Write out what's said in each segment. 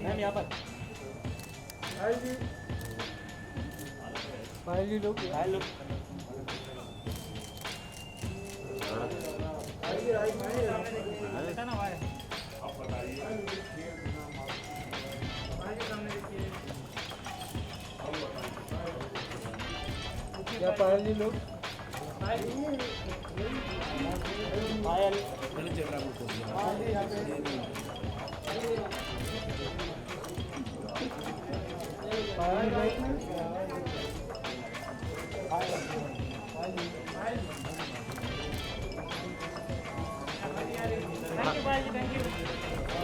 Ma'am यहाँ पर लोग या पायल लोग पायल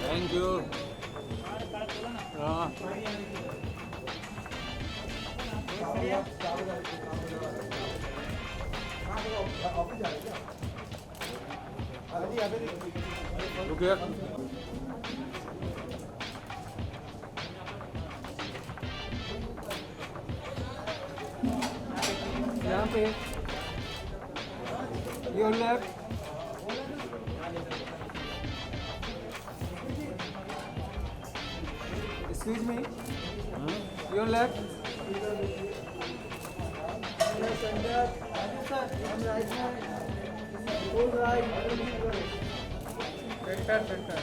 थैंक यू हाँ रुकिए यहाँ पे your left Excuse me. Your left. Yes, and left. And right hand. Full right. Center.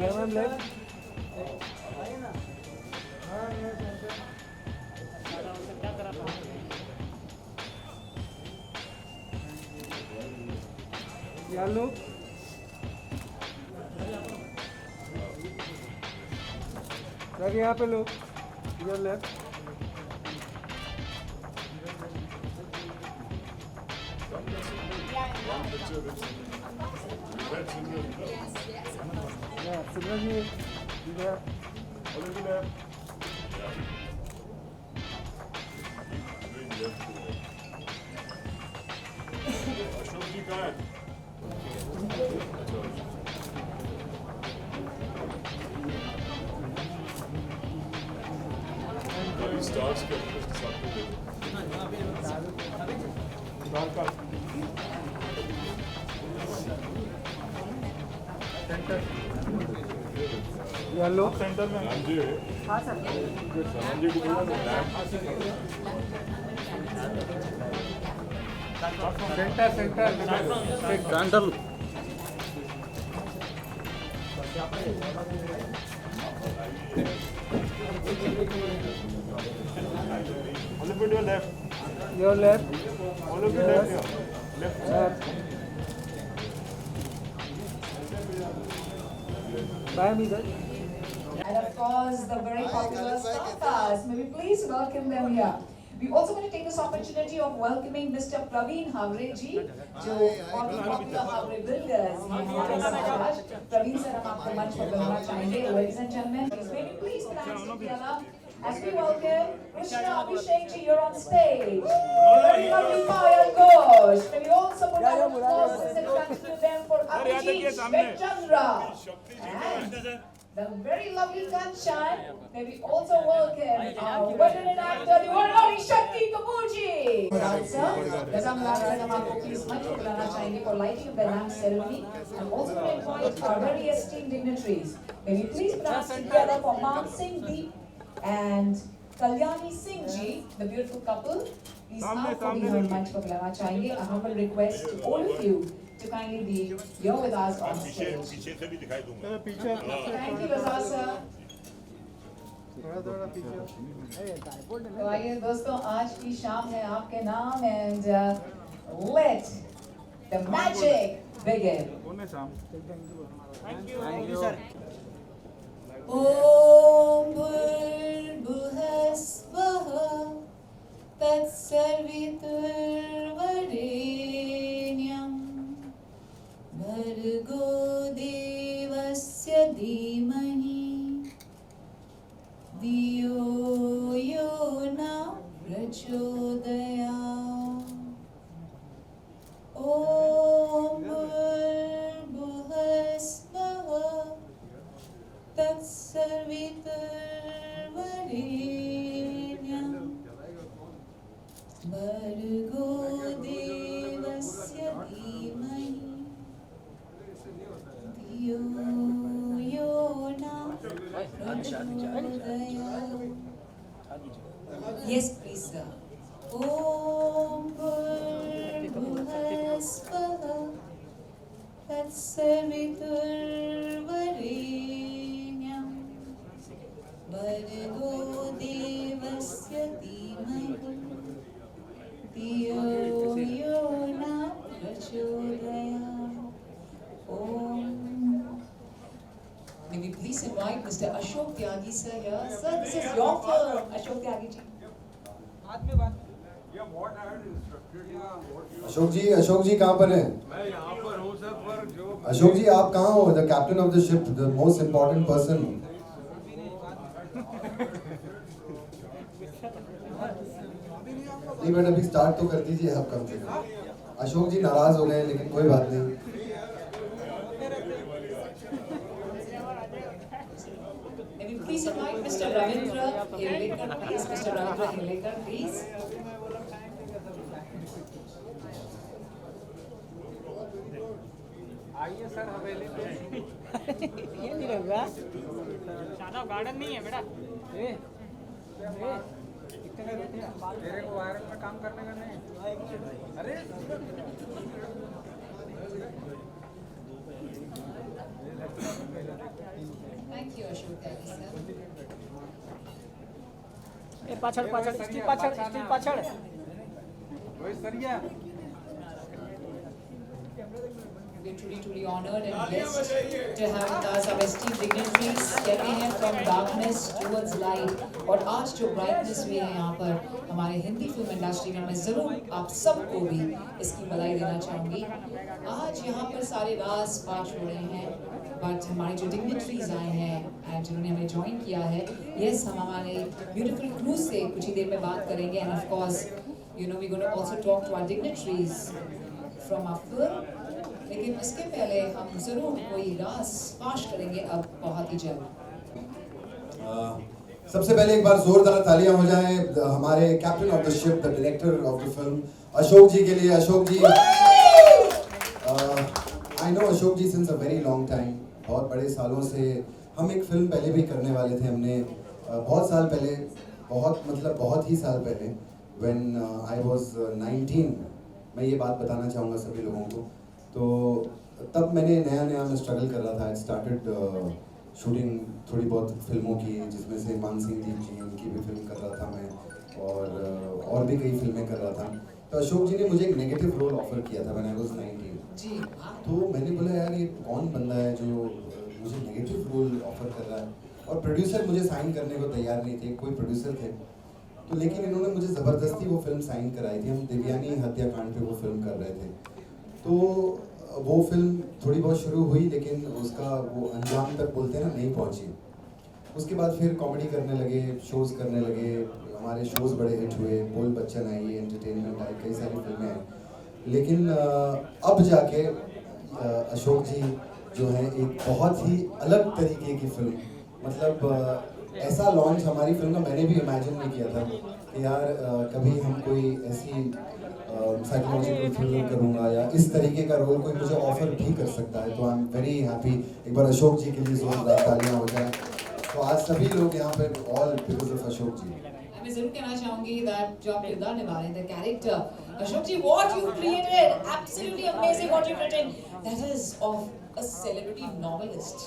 Yeah, ma'am, left. Yellow. Sir यहाँ पे लो योर लेफ्ट सिग्नल जी Stars get this yellow centre में हाँ सर जी को बोला centre Olympic your left. Your left. Olympic left here. Left. Bye, Miguel. And of course, the very popular Stars. May we please welcome them here. We also going to take this opportunity of welcoming Mr. Praveen Havre ji, जो बहुत ही popular Havre builders हैं हमारे साथ आज. Praveen sir, हम आपको मंच पर बुलाना चाहेंगे. Ladies and gentlemen, may we please pronounce together as we welcome Krishna Abhishek ji here on stage. Very lovely Payal Ghosh. May we also put our applause and continue them for Abhijit Shvechandra. And the very lovely Kanchan. May we also welcome our veteran actor, the one and only Shakti Kapoor ji. Sir, Gazam Lal sir, हम आपको please मंच पर बुलाना चाहेंगे for lighting of the lamp ceremony, and also to invite our very esteemed dignitaries. May we please pronounce together for Maan Singh Deep and Kalyani Singh ji, the beautiful couple. Please आपको भी हम मंच पर बुलाना चाहेंगे. A humble request to all of you to kindly be here with us on stage. पीछे से भी दिखाई दूंगा Thank you, Razak sir. थोड़ा पीछे तो आइए दोस्तों, आज की शाम है आपके नाम and let the magic begin. Thank you sir Om Bhurbuhah Swaha Tatsavitur Varenyam Bhargo Devasya Dhimahi Dhiyo Yo Na Prachodayam. Om Bhurbuhah Swaha Tat तत्सवितुर्वरेण्यं भर्गो देवस्य धीमहि धियो यो न प्रचोदयात्। Om. May we please invite Mr. Ashok Tyagi sir here. Sir, this is your film. Ashok Tyagi ji. Ashok जी कहाँ पर हैं? मैं यहाँ पर हूँ सर, पर जो अशोक जी आप कहाँ हो? The captain of the ship, the most important person. नहीं बट अभी स्टार्ट तो कर दीजिए आप कम से कम। अशोक जी नाराज हो गए लेकिन कोई बात नहीं। May we please invite Mr. Ravindra Helekar, please. Mr. Ravindra Helekar, please. आइए सर हवेली पे। ये नहीं रहा शादा गार्डन नहीं है बेटा। तेरे को वायरल में काम करने का नहीं। अरे Thank you, Ashok Tyagi sir. ये पाछड़ पाछड़ स्टील पाछड़ रोहित सरिया। We are truly honored and blessed to have with us our esteemed dignitaries stepping in from darkness towards light. और आज जो brightness में है यहाँ पर हमारे हिंदी फिल्म इंडस्ट्री में, मैं जरूर आप सबको भी इसकी बधाई देना चाहूँगी। आज यहाँ पर सारे राज फाश हो रहे हैं, बट हमारे जो डिग्निटरीज आए हैं एंड जिन्होंने हमें ज्वाइन किया है, यस हम हमारे ब्यूटीफुल क्रूज से कुछ ही देर में बात करेंगे। And of course you know we gonna also talk to our dignitaries from our film, लेकिन उसके पहले हम जरूर कोई राज फाश करेंगे अब बहुत ही जल्द। सबसे पहले एक बार जोरदार तालियां हो जाएं हमारे captain of the ship, the director of the film Ashok ji के लिए। Ashok ji, I know Ashok ji since a very long time, बहुत बड़े सालों से। हम एक फिल्म पहले भी करने वाले थे, हमने बहुत साल पहले, बहुत ही साल पहले, व्हेन आई वाज 19, मैं ये बात बताना चाहूँगा सभी लोगों को। तो तब मैंने नया मैं स्ट्रगल कर रहा था। आई स्टार्टेड शूटिंग थोड़ी बहुत फिल्मों की, जिसमें से मान सिंह जी उनकी भी फिल्म कर रहा था मैं, और भी कई फिल्में कर रहा था। तो अशोक जी ने मुझे एक नेगेटिव रोल ऑफर किया था व्हेन आई वाज 19 जी। तो मैंने बोला यार ये कौन बंदा है जो मुझे नेगेटिव रोल ऑफर कर रहा है, और प्रोड्यूसर मुझे साइन करने को तैयार नहीं थे, कोई प्रोड्यूसर थे तो, लेकिन इन्होंने मुझे ज़बरदस्ती वो फिल्म साइन कराई थी। हम देवयानी हत्याकांड पे वो फिल्म कर रहे थे। तो वो फिल्म थोड़ी बहुत शुरू हुई, लेकिन उसका वो अंजाम तक बोलते हैं ना नहीं पहुंची। उसके बाद फिर कॉमेडी करने लगे, शोज़ करने लगे, हमारे शोज़ बड़े हिट हुए, बोल बच्चन आई, एंटरटेनमेंट आई, कई सारी फिल्में आई। लेकिन अब जाके अशोक जी जो है एक बहुत ही अलग तरीके की फिल्म, मतलब ऐसा लॉन्च हमारी फिल्म का मैंने भी इमेजिन नहीं किया था कि यार कभी हम कोई ऐसी साइकोलॉजिकल थ्रिलर करूँगा या इस तरीके का रोल कोई मुझे ऑफर भी कर सकता है। तो आई एम वेरी हैप्पी। एक बार अशोक जी के लिए जोरदार तालियां हो जाए। तो आज सभी लोग यहाँ पे ऑल बिकॉज ऑफ अशोक जी। मैं जरूर कहना चाहूंगी दैट जो आप किरदार निभा रहे थे, character Ashok ji, what you created, absolutely amazing what you created, that is of a celebrity novelist.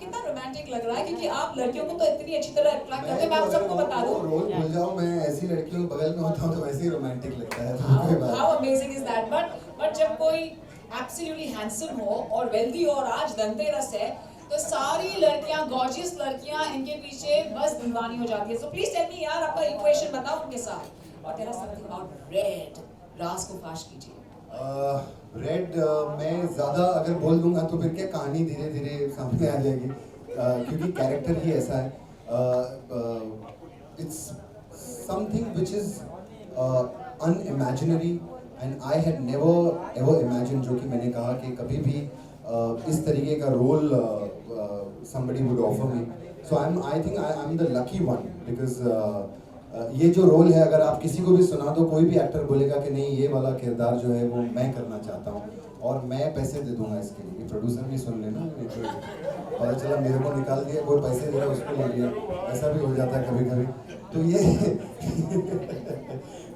कितना रोमांटिक लग रहा है, क्योंकि आप लड़कियों को तो इतनी अच्छी तरह अट्रैक्ट करते हैं। मैं आप सबको बता दूं, रोल भूल जाऊं, मैं ऐसी लड़कियों के बगल में होता हूं तो वैसे ही रोमांटिक लगता है। How amazing is that. But जब कोई एब्सोल्युटली हैंडसम हो और वेल्दी हो, और आज धनतेरस है, तो सारी लड़कियां, गॉर्जियस लड़कियां इनके पीछे बस दीवानी हो जाती है। सो प्लीज टेल मी यार, आपका इक्वेशन बताओ उनके साथ, और tell us something about Raid. राज को फाश कीजिए। रेड मैं ज़्यादा अगर बोल दूंगा तो फिर क्या कहानी धीरे धीरे सामने आ जाएगी, क्योंकि कैरेक्टर ही ऐसा है। It's something which is unimaginary and I had never ever imagine, जो कि मैंने कहा कि कभी भी इस तरीके का role somebody would offer me. So I think I'm the lucky one because ये जो रोल है, अगर आप किसी को भी सुना दो, कोई भी एक्टर बोलेगा कि नहीं ये वाला किरदार जो है वो मैं करना चाहता हूँ और मैं पैसे दे दूंगा इसके लिए। प्रोड्यूसर भी सुन लेना, पता चला मेरे को निकाल दिया, कोई पैसे दे रहा उसको ले लिया, ऐसा भी हो जाता है कभी कभी। तो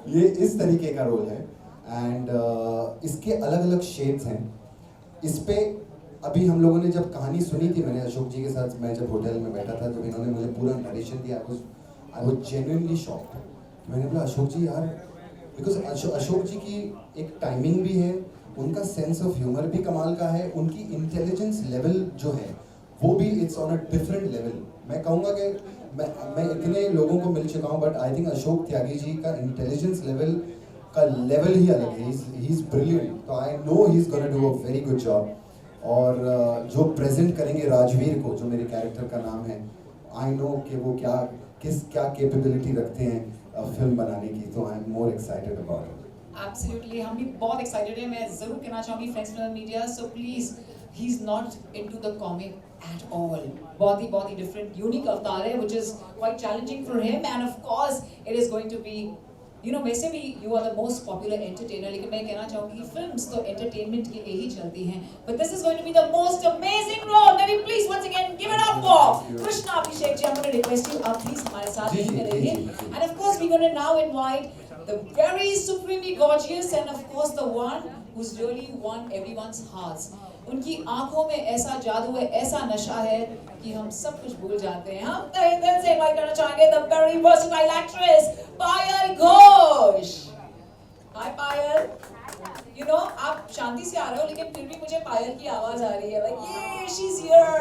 ये इस तरीके का रोल है एंड इसके अलग अलग शेड्स हैं। इस पे अभी हम लोगों ने जब कहानी सुनी थी, मैंने अशोक जी के साथ, मैं जब होटल में बैठा था, जब इन्होंने मुझे पूरा नरेशन दिया, आई वाज जेन्युइनली शॉक्ड। मैंने बोला अशोक जी यार, बिकॉज अशोक जी की एक टाइमिंग भी है, उनका सेंस ऑफ ह्यूमर भी कमाल का है, उनकी इंटेलिजेंस लेवल जो है वो भी it's on a different level. मैं कहूँगा कि मैं इतने लोगों को मिल चुका हूँ, but I think Ashok Tyagi ji का इंटेलिजेंस लेवल का लेवल ही अलग है। ही इज़ ब्रिलियंट, तो I know he is gonna do a very good job. और जो प्रेजेंट करेंगे राजवीर को, जो मेरे कैरेक्टर का नाम है, आई नो कि वो क्या कैपेबिलिटी रखते हैं फिल्म बनाने की, तो I am more excited about it. Absolutely, हम भी बहुत excited हैं। मैं ज़रूर कहना चाहूँगी friends film media, so please, he's not into the comic at all. बहुत ही different, unique अवतार है, which is quite challenging for him, and of course, it is going to be, you know, वैसे भी you are the most popular entertainer, लेकिन मैं कहना चाहूँगी कि films तो entertainment के लिए ही चलती हैं, but this is going to be the most amazing role. May we please once again give it up for Krishna Abhishek ji. I'm going to request you, आप please हमारे साथ में रहिए, and of course we're going to now invite the very supremely gorgeous and of course the one who's really won everyone's hearts. उनकी आंखों में ऐसा जादू है, ऐसा नशा है कि हम सब कुछ भूल जाते हैं। हम तहे दिल से इनवाइट करना चाहेंगे the very versatile actress Payal Ghosh. Hi Payal. You know, आप शांति से आ रहे हो, लेकिन फिर भी मुझे पायल की आवाज आ रही है, like yeah, she's here.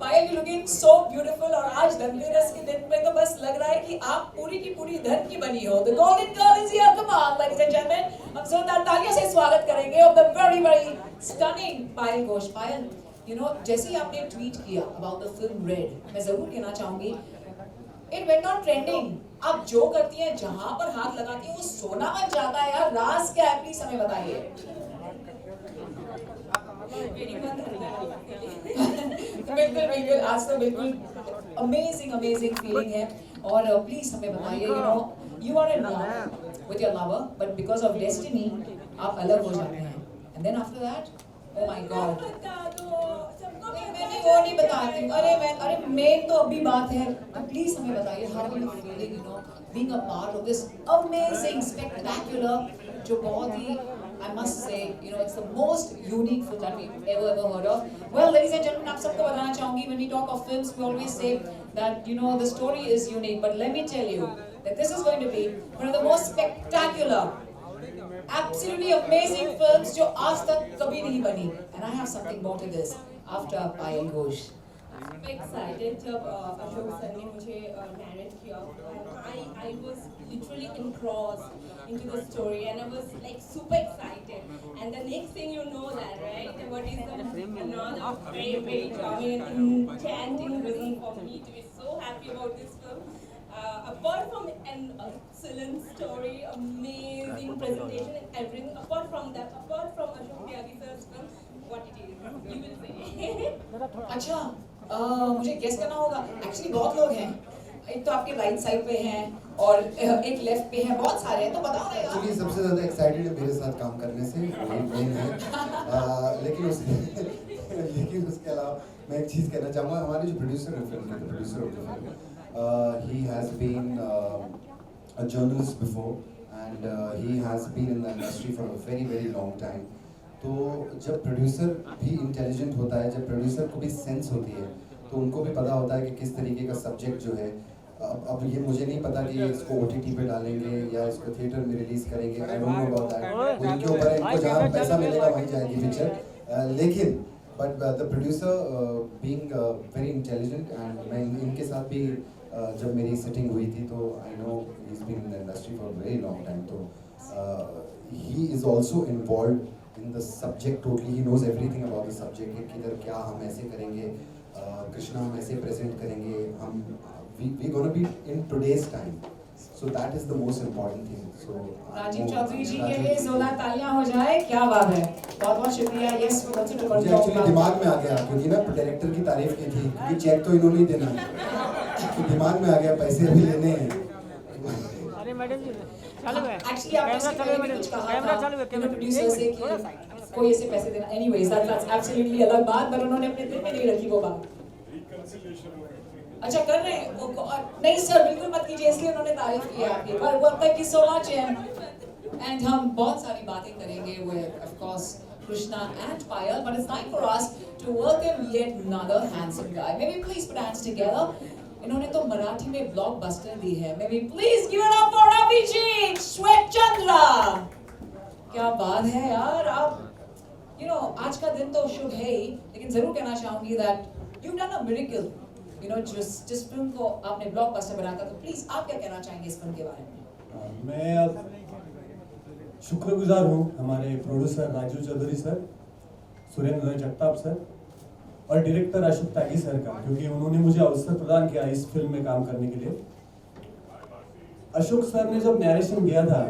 Payal, you're looking so beautiful, और आज धनतेरस के दिन पे तो बस लग रहा है कि आप पूरी की पूरी धन की बनी हो। The golden girl is here, come on, ladies and gentlemen. हम जोरदार तालियों से स्वागत करेंगे of the very very stunning Payal Ghosh. Payal, you know, जैसे ही आपने ट्वीट किया about the film Red, मैं जरूर कहना चाहूंगी, it went on trending. आप जो करती हैं, जहां पर हाथ लगाती हैं, वो सोना बन जाता है यार। राज क्या है, प्लीज हमें बताइए। बिल्कुल, आज तो बिल्कुल अमेजिंग फीलिंग है। और प्लीज हमें बताइए, you know, you are in love with your lover, but because of destiny, आप अलग हो जाते हैं, and then after that, oh my God, मैंने वो नहीं बताती हूँ। अरे मेन तो अभी बात है, तो प्लीज हमें बताइए how are you feeling, you know, being a part of this amazing spectacular, जो बहुत ही, I must say, you know, it's the most unique film that we've ever heard of. Well, ladies and gentlemen, आप सबको बताना चाहूँगी, when we talk of films, we always say that, you know, the story is unique, but let me tell you that this is going to be one of the most spectacular, absolutely amazing films जो आज तक कभी नहीं बनी, and I have something more to this after Payal Ghosh. super excited जब Ashok sir ने मुझे narrate किया। I was literally engrossed into the story and I was like super excited. And the next thing you know that, right? What is another very charming and enchanting reason for me to be so happy about this film. Apart from an excellent story, amazing presentation and everything, apart from Ashok Tyagi sir's film, what it is, you will say. अच्छा, मुझे guess करना होगा। Actually बहुत लोग हैं, एक तो आपके राइट साइड पे हैं और एक लेफ्ट पे हैं, बहुत सारे हैं, तो बताओ ना यार। एक्चुअली सबसे ज़्यादा एक्साइटेड है मेरे साथ काम करने से, मेन है। लेकिन उसके अलावा मैं एक चीज़ कहना चाहूँगा, हमारे जो प्रोड्यूसर है फिल्म के, producer of the film, he has been a journalist before and he has been in the industry for a very long time. तो जब प्रोड्यूसर भी इंटेलिजेंट होता है, जब प्रोड्यूसर को भी सेंस होती है, तो उनको भी पता होता है कि किस तरीके का सब्जेक्ट जो है, अब ये मुझे नहीं पता कि इसको OTT पे डालेंगे या इसको थिएटर में रिलीज करेंगे, I don't know about that, उनके ऊपर है, इनको जहाँ पैसा मिलेगा वहीं जाएगी पिक्चर। लेकिन but the producer being very intelligent, and मैं इनके साथ भी जब मेरी सेटिंग हुई थी, तो I know he is been in the industry for very long time, तो he is also involve in the subject totally. He knows everything about the subject, कि किधर क्या हम ऐसे करेंगे, कृष्णा हम ऐसे प्रेजेंट करेंगे, हम we gonna be in today's time, so that is the most important thing. So Rajiv Chaudhary जी के लिए जोरदार तालियां हो जाए, क्या बात है, बहुत शुक्रिया। यस, मुझे एक्चुअली दिमाग में आ गया, क्योंकि ना डायरेक्टर की तारीफ की थी, क्योंकि चेक तो इन्होंने ही देना, तो दिमाग में आ गया, पैसे अभी लेने हैं। अरे मैडम जी चालू है, एक्चुअली आपने इसके पहले भी कुछ कहा था प्रोड्यूसर से कि कोई ऐसे पैसे देना, एनीवेज दैट्स एब्सोल्युटली अलग बात, पर उन्होंने अपने दिल में नहीं रखी वो बात। अच्छा कर रहे हैं, नहीं सर बिल्कुल मत कीजिए, इसलिए उन्होंने तारीफ की आपकी, पर वो thank you so much. And हम बहुत सारी बातें करेंगे with of course Krishna and Payal, but it's time for us to welcome yet another handsome guy. May we please put hands together. इन्होंने तो मराठी में ब्लॉकबस्टर दी है. May we please give it up for Abhijit Shwetchandra. क्या बात है यार, आप आज का दिन तो शुभ है ही, लेकिन जरूर कहना चाहूंगी that you've done a miracle. जिस फिल्म को आपने ब्लॉकबस्टर बनाया था, तो प्लीज आप क्या कहना चाहेंगे इस फिल्म के बारे में? मैं शुक्रगुजार हूँ हमारे producer Raju Chaudhary sir, Surendra Jagtap sir और डायरेक्टर अशोक त्यागी सर का, क्योंकि उन्होंने मुझे अवसर प्रदान किया इस फिल्म में काम करने के लिए। अशोक सर ने जब नैरेशन किया था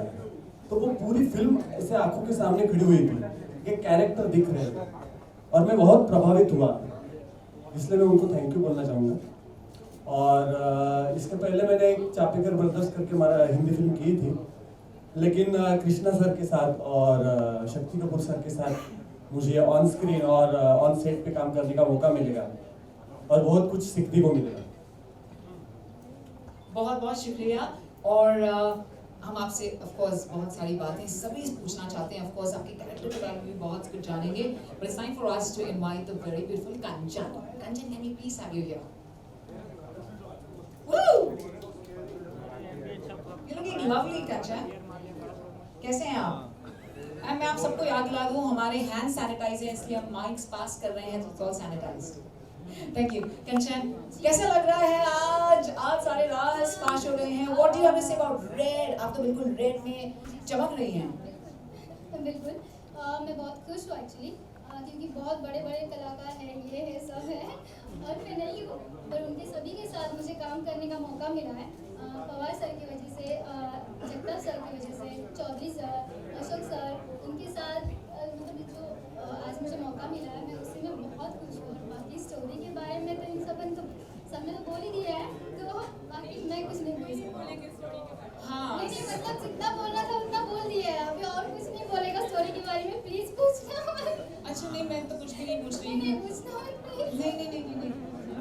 तो वो पूरी फिल्म ऐसे आंखों के सामने खड़ी हुई थी, ये कैरेक्टर दिख रहे थे और मैं बहुत प्रभावित हुआ, इसलिए मैं उनको थैंक यू बोलना चाहूँगा। और इसके पहले मैंने एक चापेकर ब्रदर्स करके हमारा हिंदी फिल्म की थी, लेकिन कृष्णा सर के साथ और शक्ति कपूर सर के साथ मुझे ऑन स्क्रीन और ऑन सेट पे काम करने का मौका मिलेगा और बहुत कुछ सीखने को मिलेगा। बहुत बहुत शुक्रिया। और हम आपसे ऑफ कोर्स बहुत सारी बातें सभी पूछना चाहते हैं, ऑफ कोर्स आपके कैरेक्टर के बारे में भी बहुत कुछ जानेंगे, but it's time for us to invite the very beautiful Kanchan. Kanchan, can we please have you here? Woo! You're looking lovely, Kanchan. कैसे हैं आप? मैं आप सबको याद दिला दूं, हमारे हैंड सैनिटाइजर, इसलिए हम माइक्स पास कर रहे हैं तो all sanitized. Thank you. Kanchan, कैसा लग रहा है आज सारे राज पास हो रहे हैं। What do you have to say about red? आप तो बिल्कुल रेड में चमक रही हैं। बिल्कुल, मैं बहुत खुश हूँ एक्चुअली, क्योंकि बहुत बड़े बड़े कलाकार हैं, ये है सब है और मैं नहीं हूँ, पर उनके सभी के साथ मुझे काम करने का मौका मिला है। पवार सर की वजह से, जगताप सर की वजह से, चौधरी सर, अशोक सर, इनके साथ मतलब जो आज मुझे मौका मिला है, मैं उससे मैं बहुत खुश हूँ। बाकी स्टोरी के बारे में तो इन सबने तो बोल ही दिया है, तो बाकी मैं कुछ नहीं बोल सकती। हाँ, नहीं मतलब जितना बोलना था उतना बोल दिया है, अभी और कुछ नहीं बोलेगा स्टोरी के बारे में। प्लीज पूछना। अच्छा नहीं, मैं तो कुछ भी नहीं पूछ रही नहीं हूँ। पूछना प्लीज। नहीं,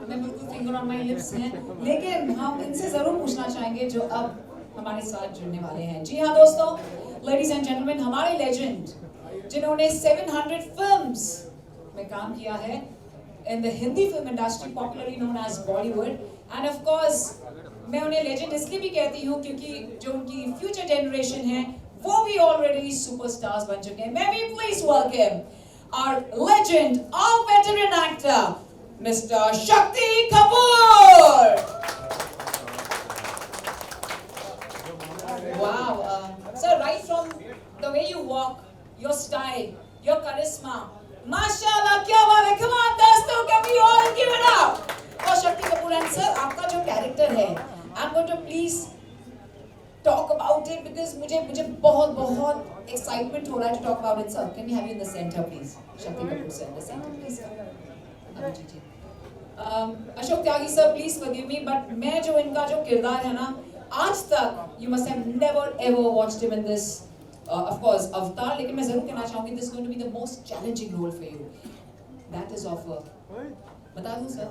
मैं बिल्कुल फिंगर ऑन माय लिप्स हैं, लेकिन हम इनसे जरूर पूछना चाहेंगे जो अब हमारे साथ जुड़ने वाले हैं। जी हाँ दोस्तों, लेडीज एंड जेंटलमैन, हमारे लेजेंड जिन्होंने 700 फिल्म्स में काम किया है in the Hindi film industry, popularly known as Bollywood, and of course मैं उन्हें लेजेंड इसलिए भी कहती हूँ क्योंकि जो उनकी फ्यूचर जनरेशन है वो भी ऑलरेडी सुपरस्टार्स बन चुके हैं। May we please welcome our legend, our veteran actor, Mr. Shakti Kapoor. Wow, sir, right from the way you walk, your style, your charisma, mashallah, क्या बात है। Come on दोस्तों, can we all give it up? और Shakti Kapoor and sir, आपका जो character है, I'm going to please talk about it because मुझे बहुत excitement हो रहा है to talk about it, sir. Can we have you in the center, please? Shakti Kapoor sir, in the center, please. Ji. Ashok Tyagi sir, please forgive me, but मैं जो इनका जो किरदार है ना, आज तक you must have never ever watched him in this, of course, Avatar, लेकिन मैं जरूर कहना चाहूँगी this is going to be the most challenging role for you. That is of बता दूँ sir?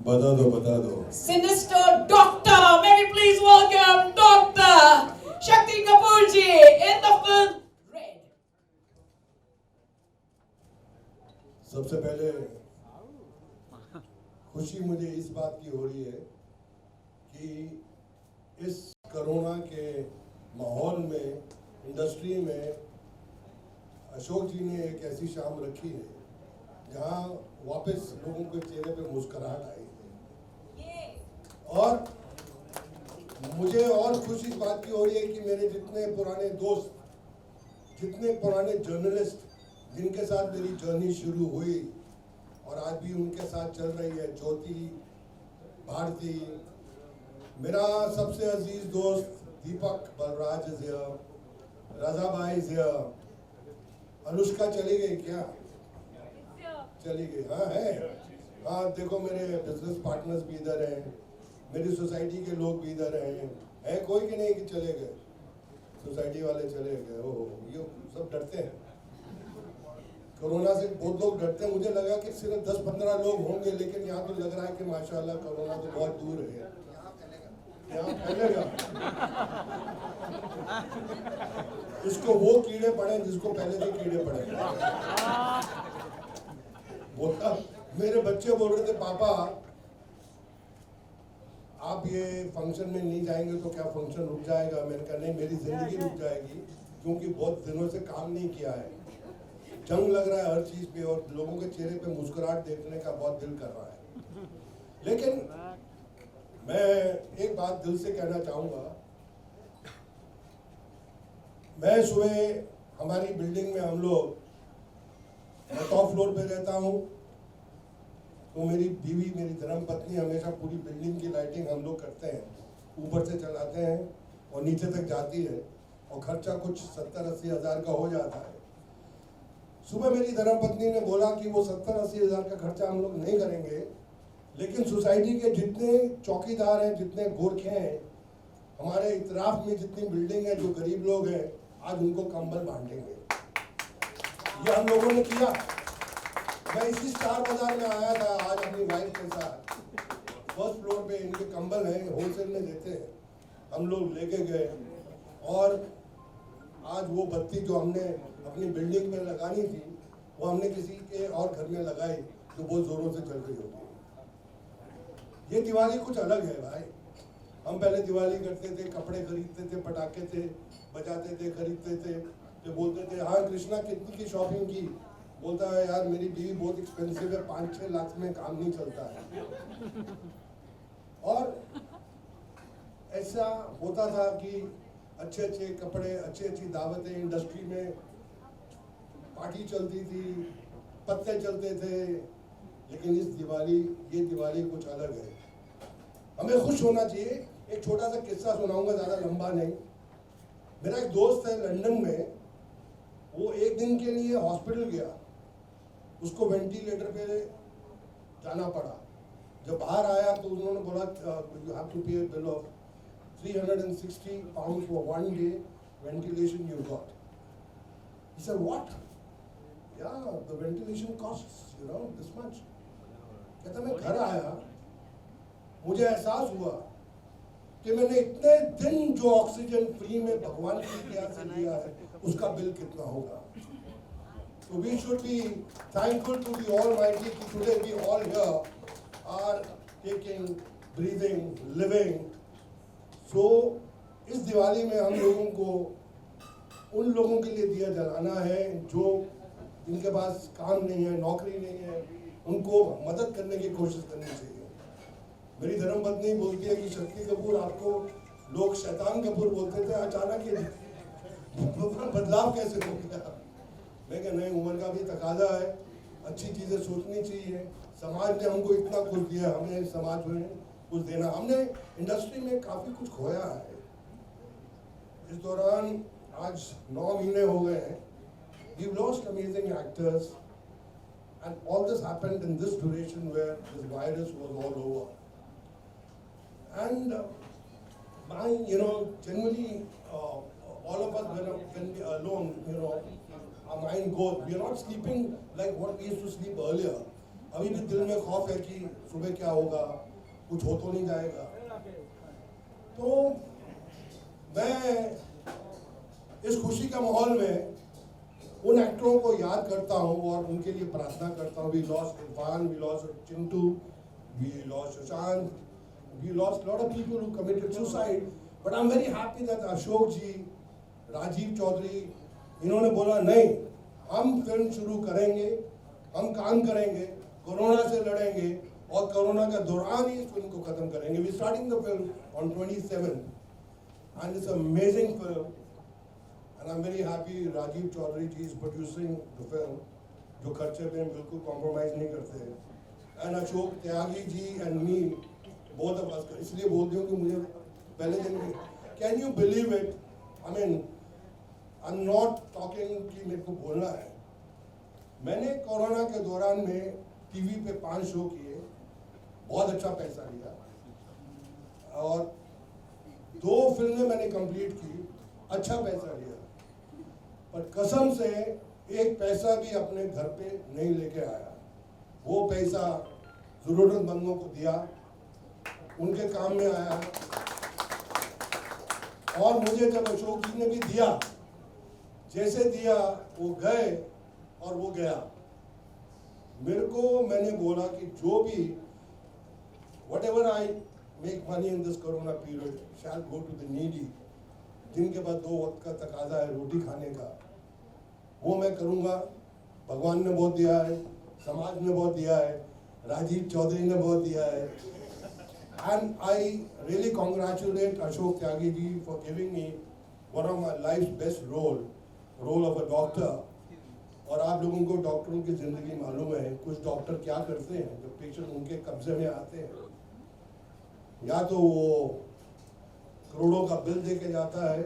बता दो। Sinister Doctor, may we please welcome Dr. Shakti Kapoor ji in the film Red. सबसे पहले खुशी मुझे इस बात की हो रही है कि इस कोरोना के माहौल में, इंडस्ट्री में अशोक जी ने एक ऐसी शाम रखी है जहां वापस लोगों के चेहरे पे मुस्कुराहट आई है। और मुझे और खुशी इस बात की हो रही है कि मेरे जितने पुराने दोस्त, जितने पुराने जर्नलिस्ट जिनके साथ मेरी जर्नी शुरू हुई और आज भी उनके साथ चल रही है, ज्योति, भारती, मेरा सबसे अजीज दोस्त दीपक बलराज इज हियर, रजा भाई इज हियर, अनुष्का चली गई क्या? चली गई, हाँ है, हाँ देखो मेरे बिजनेस पार्टनर्स भी इधर हैं, मेरी सोसाइटी के लोग भी इधर हैं, है कोई कि नहीं कि चले गए? सोसाइटी वाले चले गए। ओह, ये सब डरते हैं कोरोना से, बहुत लोग डरते हैं। मुझे लगा कि सिर्फ 10-15 लोग होंगे, लेकिन यहाँ तो लग रहा है कि माशाल्लाह कोरोना तो बहुत दूर है। यहाँ फैलेगा। इसको वो कीड़े पड़े जिसको पहले से कीड़े पड़े। बोलता मेरे बच्चे बोल रहे थे पापा आप ये फंक्शन में नहीं जाएंगे तो क्या फंक्शन रुक जाएगा? मैंने कहा नहीं, मेरी जिंदगी रुक जाएगी, क्योंकि बहुत दिनों से काम नहीं किया है, जंग लग रहा है हर चीज पे, और लोगों के चेहरे पे मुस्कुराहट देखने का बहुत दिल कर रहा है। लेकिन मैं एक बात दिल से कहना चाहूंगा, मैं सुबह हमारी बिल्डिंग में हम लोग, मैं टॉप फ्लोर पे रहता हूँ, तो मेरी बीवी मेरी धर्मपत्नी हमेशा पूरी बिल्डिंग की लाइटिंग हम लोग करते हैं, ऊपर से चलाते हैं और नीचे तक जाती है, और खर्चा कुछ 70-80 हज़ार का हो जाता है। सुबह मेरी धर्मपत्नी ने बोला कि वो 70-80 हज़ार का खर्चा हम लोग नहीं करेंगे, लेकिन सोसाइटी के जितने चौकीदार हैं, जितने गोरखे हैं, हमारे इतराफ में जितनी बिल्डिंग है, जो गरीब लोग हैं, आज उनको कंबल बांटेंगे। ये हम लोगों ने किया। मैं इसी स्टार बाजार में आया था आज अपनी वाइफ के साथ, फर्स्ट फ्लोर पे इनके कंबल हैं, होलसेल में देते हैं, हम लोग लेके गए, और आज वो बत्ती जो हमने अपनी बिल्डिंग में लगानी थी वो हमने किसी के और घर में लगाई जो बहुत जोरों से चल रही होती है। ये दिवाली कुछ अलग है भाई। हम पहले दिवाली करते थे, कपड़े खरीदते थे, पटाखे थे बजाते थे, खरीदते थे, तो बोलते थे हाँ कृष्णा कितनी की शॉपिंग की? बोलता है यार मेरी बीवी बहुत एक्सपेंसिव है, 5-6 लाख में काम नहीं चलता है। और ऐसा होता था कि अच्छे अच्छे कपड़े, अच्छी अच्छी दावतें, इंडस्ट्री में पार्टी चलती थी, पत्ते चलते थे, लेकिन इस दिवाली, ये दिवाली कुछ अलग है। हमें खुश होना चाहिए। एक छोटा सा किस्सा सुनाऊंगा, ज़्यादा लंबा नहीं। मेरा एक दोस्त है लंदन में, वो एक दिन के लिए हॉस्पिटल गया, उसको वेंटिलेटर पे जाना पड़ा। जब बाहर आया तो उन्होंने बोला यू हैव टू पे अ bill of 360 pounds for 1 day ventilation you got. He said what? Yeah, the ventilation costs this much. कहता मैं घर आया, मुझे एहसास हुआ कि मैंने इतने दिन जो ऑक्सीजन फ्री में भगवान की दया से लिया है उसका बिल कितना होगा। So we should be thankful to the Almighty कि today we all here are taking, breathing, living. So इस दिवाली में हम लोगों को उन लोगों के लिए दिया जलाना है जो जिनके पास काम नहीं है, नौकरी नहीं है, उनको मदद करने की कोशिश करनी चाहिए। मेरी धर्मपत्नी बोलती है कि शक्ति कपूर आपको लोग शैतान कपूर बोलते थे, अचानक ये बदलाव कैसे हो गया? मैं क्या नहीं, उम्र का भी तकाजा है, अच्छी चीज़ें सोचनी चाहिए। समाज ने हमको इतना कुछ दिया, हमें समाज में कुछ देना। हमने इंडस्ट्री में काफ़ी कुछ खोया है। इस दौरान आज 9 महीने हो गए हैं। We've lost amazing actors, and all this happened in this duration where this virus was all over. And generally, all of us when we are alone, our mind goes. We are not sleeping like what we used to sleep earlier. अभी भी दिल में खौफ है कि सुबह क्या होगा, कुछ हो तो नहीं जाएगा। तो मैं इस खुशी का माहौल में उन एक्टरों को याद करता हूँ और उनके लिए प्रार्थना करता हूँ। We lost Irfan, we lost Chintu, we lost Shashank, we lost a lot of people who committed suicide. But I'm very happy that Ashok ji, Rajiv Chaudhary, इन्होंने बोला नहीं, हम फिल्म शुरू करेंगे, हम काम करेंगे, कोरोना से लड़ेंगे और कोरोना के दौरान ही इस फिल्म को खत्म करेंगे। We starting the film on 27th, and it's an amazing film. And I'm very happy Rajiv Chaudhary ji is producing the film, जो खर्चे में बिल्कुल कॉम्प्रोमाइज नहीं करते हैं। And Ashok Tyagi ji and me, both of us, इसलिए बोलती हूँ कि मुझे पहले दिन में, can you believe it? I mean, I'm not talking कि मेरे को बोलना है। मैंने कोरोना के दौरान में टीवी पे 5 शो किए, बहुत अच्छा पैसा लिया, और 2 फिल्में मैंने कंप्लीट की, अच्छा पैसा लिया। पर कसम से एक पैसा भी अपने घर पे नहीं लेके आया। वो पैसा जरूरतमंदों को दिया, उनके काम में आया। और मुझे जब अशोक जी ने भी दिया, जैसे दिया वो गए और वो गया। मेरे को, मैंने बोला कि जो भी whatever I make money in this corona period shall go to the needy, जिनके पास 2 वक्त का तकाजा है रोटी खाने का, वो मैं करूँगा। भगवान ने बहुत दिया है, समाज ने बहुत दिया है, राजीव चौधरी ने बहुत दिया है। And I really congratulate Ashok Tyagi ji for giving me one of my life's best role of a doctor। और आप लोगों को डॉक्टरों की जिंदगी मालूम है, कुछ डॉक्टर क्या करते हैं जब पेशेंट उनके कब्जे में आते हैं, या तो वो करोड़ों का बिल दे के जाता है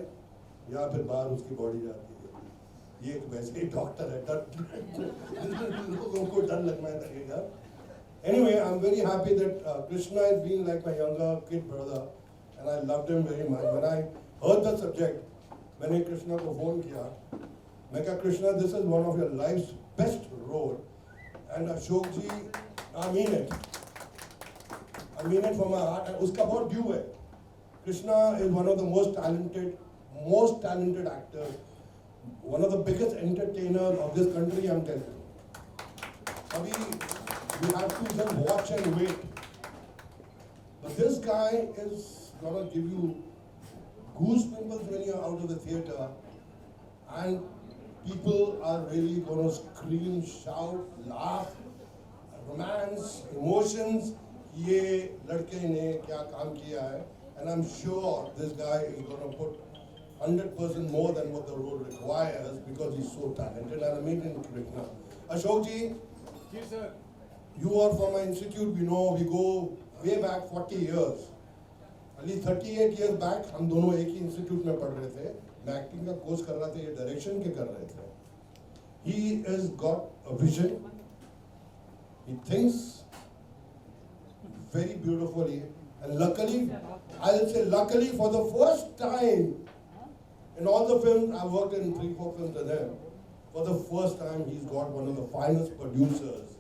या फिर बाहर उसकी बॉडी जाती है। ये एक वैसे ही डॉक्टर है, डर लोगों को डर लगना लगेगा। Anyway, I'm very happy that Krishna is being like my younger kid brother, and I loved him very much. When I heard the subject, मैंने कृष्णा को फोन किया, मैं कहा Krishna, this is one of your life's best role, and Ashok ji, I mean it from my heart, and उसका बहुत due है। Krishna is one of the most talented actors, one of the biggest entertainers of this country, I'm telling you। अभी you have to just watch and wait, but this guy is gonna give you goosebumps when you're out of the theater, and people are really gonna scream, shout, laugh, romance, emotions। ये लड़के ने क्या काम किया है, and I'm sure this guy is gonna put 100% more than what the role requires because he's so talented, and I mean in Krishna। Ashok ji, Yes, sir. you are from my institute, we know, we go way back 40 years, at least 38 years back, हम दोनों एक ही institute में पढ़ रहे थे। मैं acting का course कर रहा था, ये डायरेक्शन के कर रहे थे। He has got a vision, he thinks very beautifully, and luckily, I'll say luckily, for the first time in all the films, I've worked in 3-4 films with him, for the first time he's got one of the finest producers।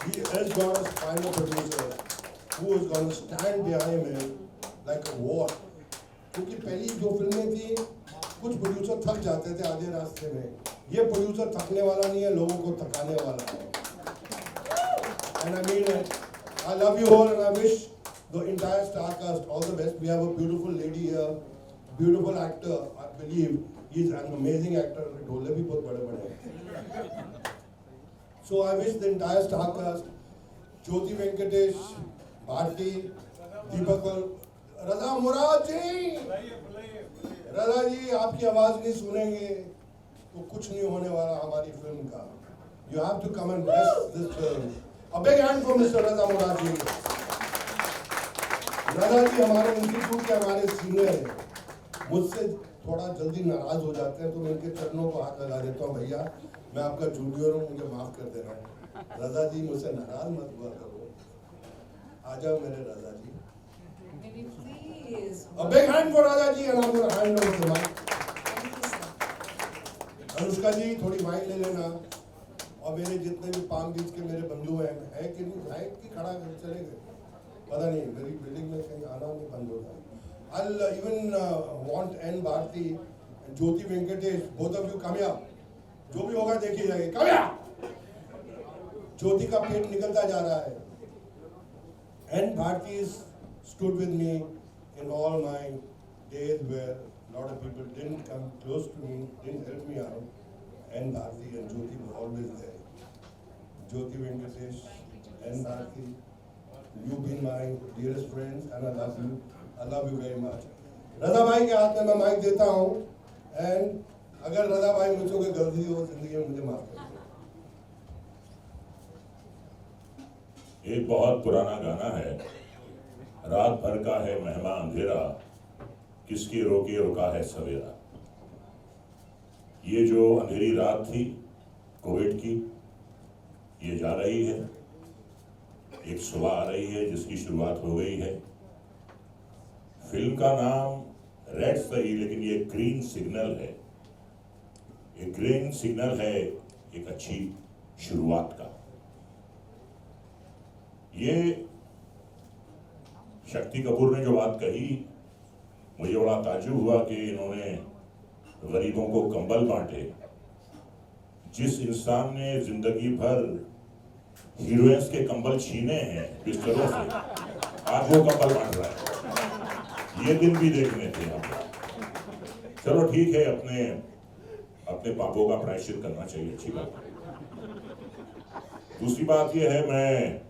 He has got a final producer who is going to stand behind him like a wall। क्योंकि पहली जो फिल्में थी, कुछ producer थक जाते थे आधे रास्ते में, ये प्रोड्यूसर थकने वाला नहीं है, लोगों को थकाने वाला है। And I mean it। I love you all, and I wish the entire star cast all the best। We have a beautiful lady here, beautiful actor, I believe he's an amazing actor। Dhole भी बहुत बड़े-बड़े हैं। So I wish the entire star cast, Jyoti Venkatesh, Bharti, Deepak, Raza Murad ji, Raza ji, आपकी आवाज नहीं सुनेंगे तो कुछ नहीं होने वाला हमारी फिल्म का। You have to come and bless this film। A big hand for Mr. Raza Murad ji। राजा जी हमारे इंस्टीट्यूट के हमारे सीनियर हैं, मुझसे थोड़ा जल्दी नाराज हो जाते हैं तो मैं इनके चरणों को हाथ लगा देता हूँ, भैया मैं आपका जूनियर हूँ, मुझे माफ कर देना। राजा जी मुझसे नाराज मत हुआ करो, आ जाओ मेरे राजा जी। Maybe please. A big hand for Raja ji, and I'm going to hand over the mic। Anushka जी थोड़ी माइक ले लेना, और मेरे जितने भी पाम बीच के मेरे बंधु हैं, है कि नहीं, है कि खड़ा कर चले गए, पता नहीं, मेरी बिल्डिंग में कहीं आना नहीं बंद होता। I'll even want N Bharti and Jyoti Venkatesh, both of you come here। जो भी होगा देखिए जाएंगे, come here। ज्योति का पेट निकलता जा रहा है। N Bharti stood with me in all my days where a lot of people didn't come close to me, didn't help me out, N Bharti and Jyoti were always there। Jyoti Venkatesh, N Bharti, you've been my dearest friends, and I love you। I love you very much। रजा भाई के हाथ में मैं mic देता हूँ, and अगर रजा भाई मुझसे कोई गलती हो जिंदगी में मुझे माफ कर दो। एक बहुत पुराना गाना है, रात भर का है मेहमा अंधेरा, किसकी रोके रुका है सवेरा। ये जो अंधेरी रात थी कोविड की, ये जा रही है, एक सुबह आ रही है जिसकी शुरुआत हो गई है। फिल्म का नाम रेड सही, लेकिन ये ग्रीन सिग्नल है। ये ग्रीन सिग्नल है एक अच्छी शुरुआत का। ये शक्ति कपूर ने जो बात कही, मुझे बड़ा ताज्जुब हुआ कि इन्होंने गरीबों को कंबल बांटे। जिस इंसान ने जिंदगी भर हीरोइंस के कंबल छीने हैं बिस्तरों से, आज वो कंबल बांट रहा है। ये दिन भी देखने थे हमें। चलो ठीक है, अपने पापों का प्रायश्चित करना चाहिए, अच्छी बात है। दूसरी बात यह है, मैं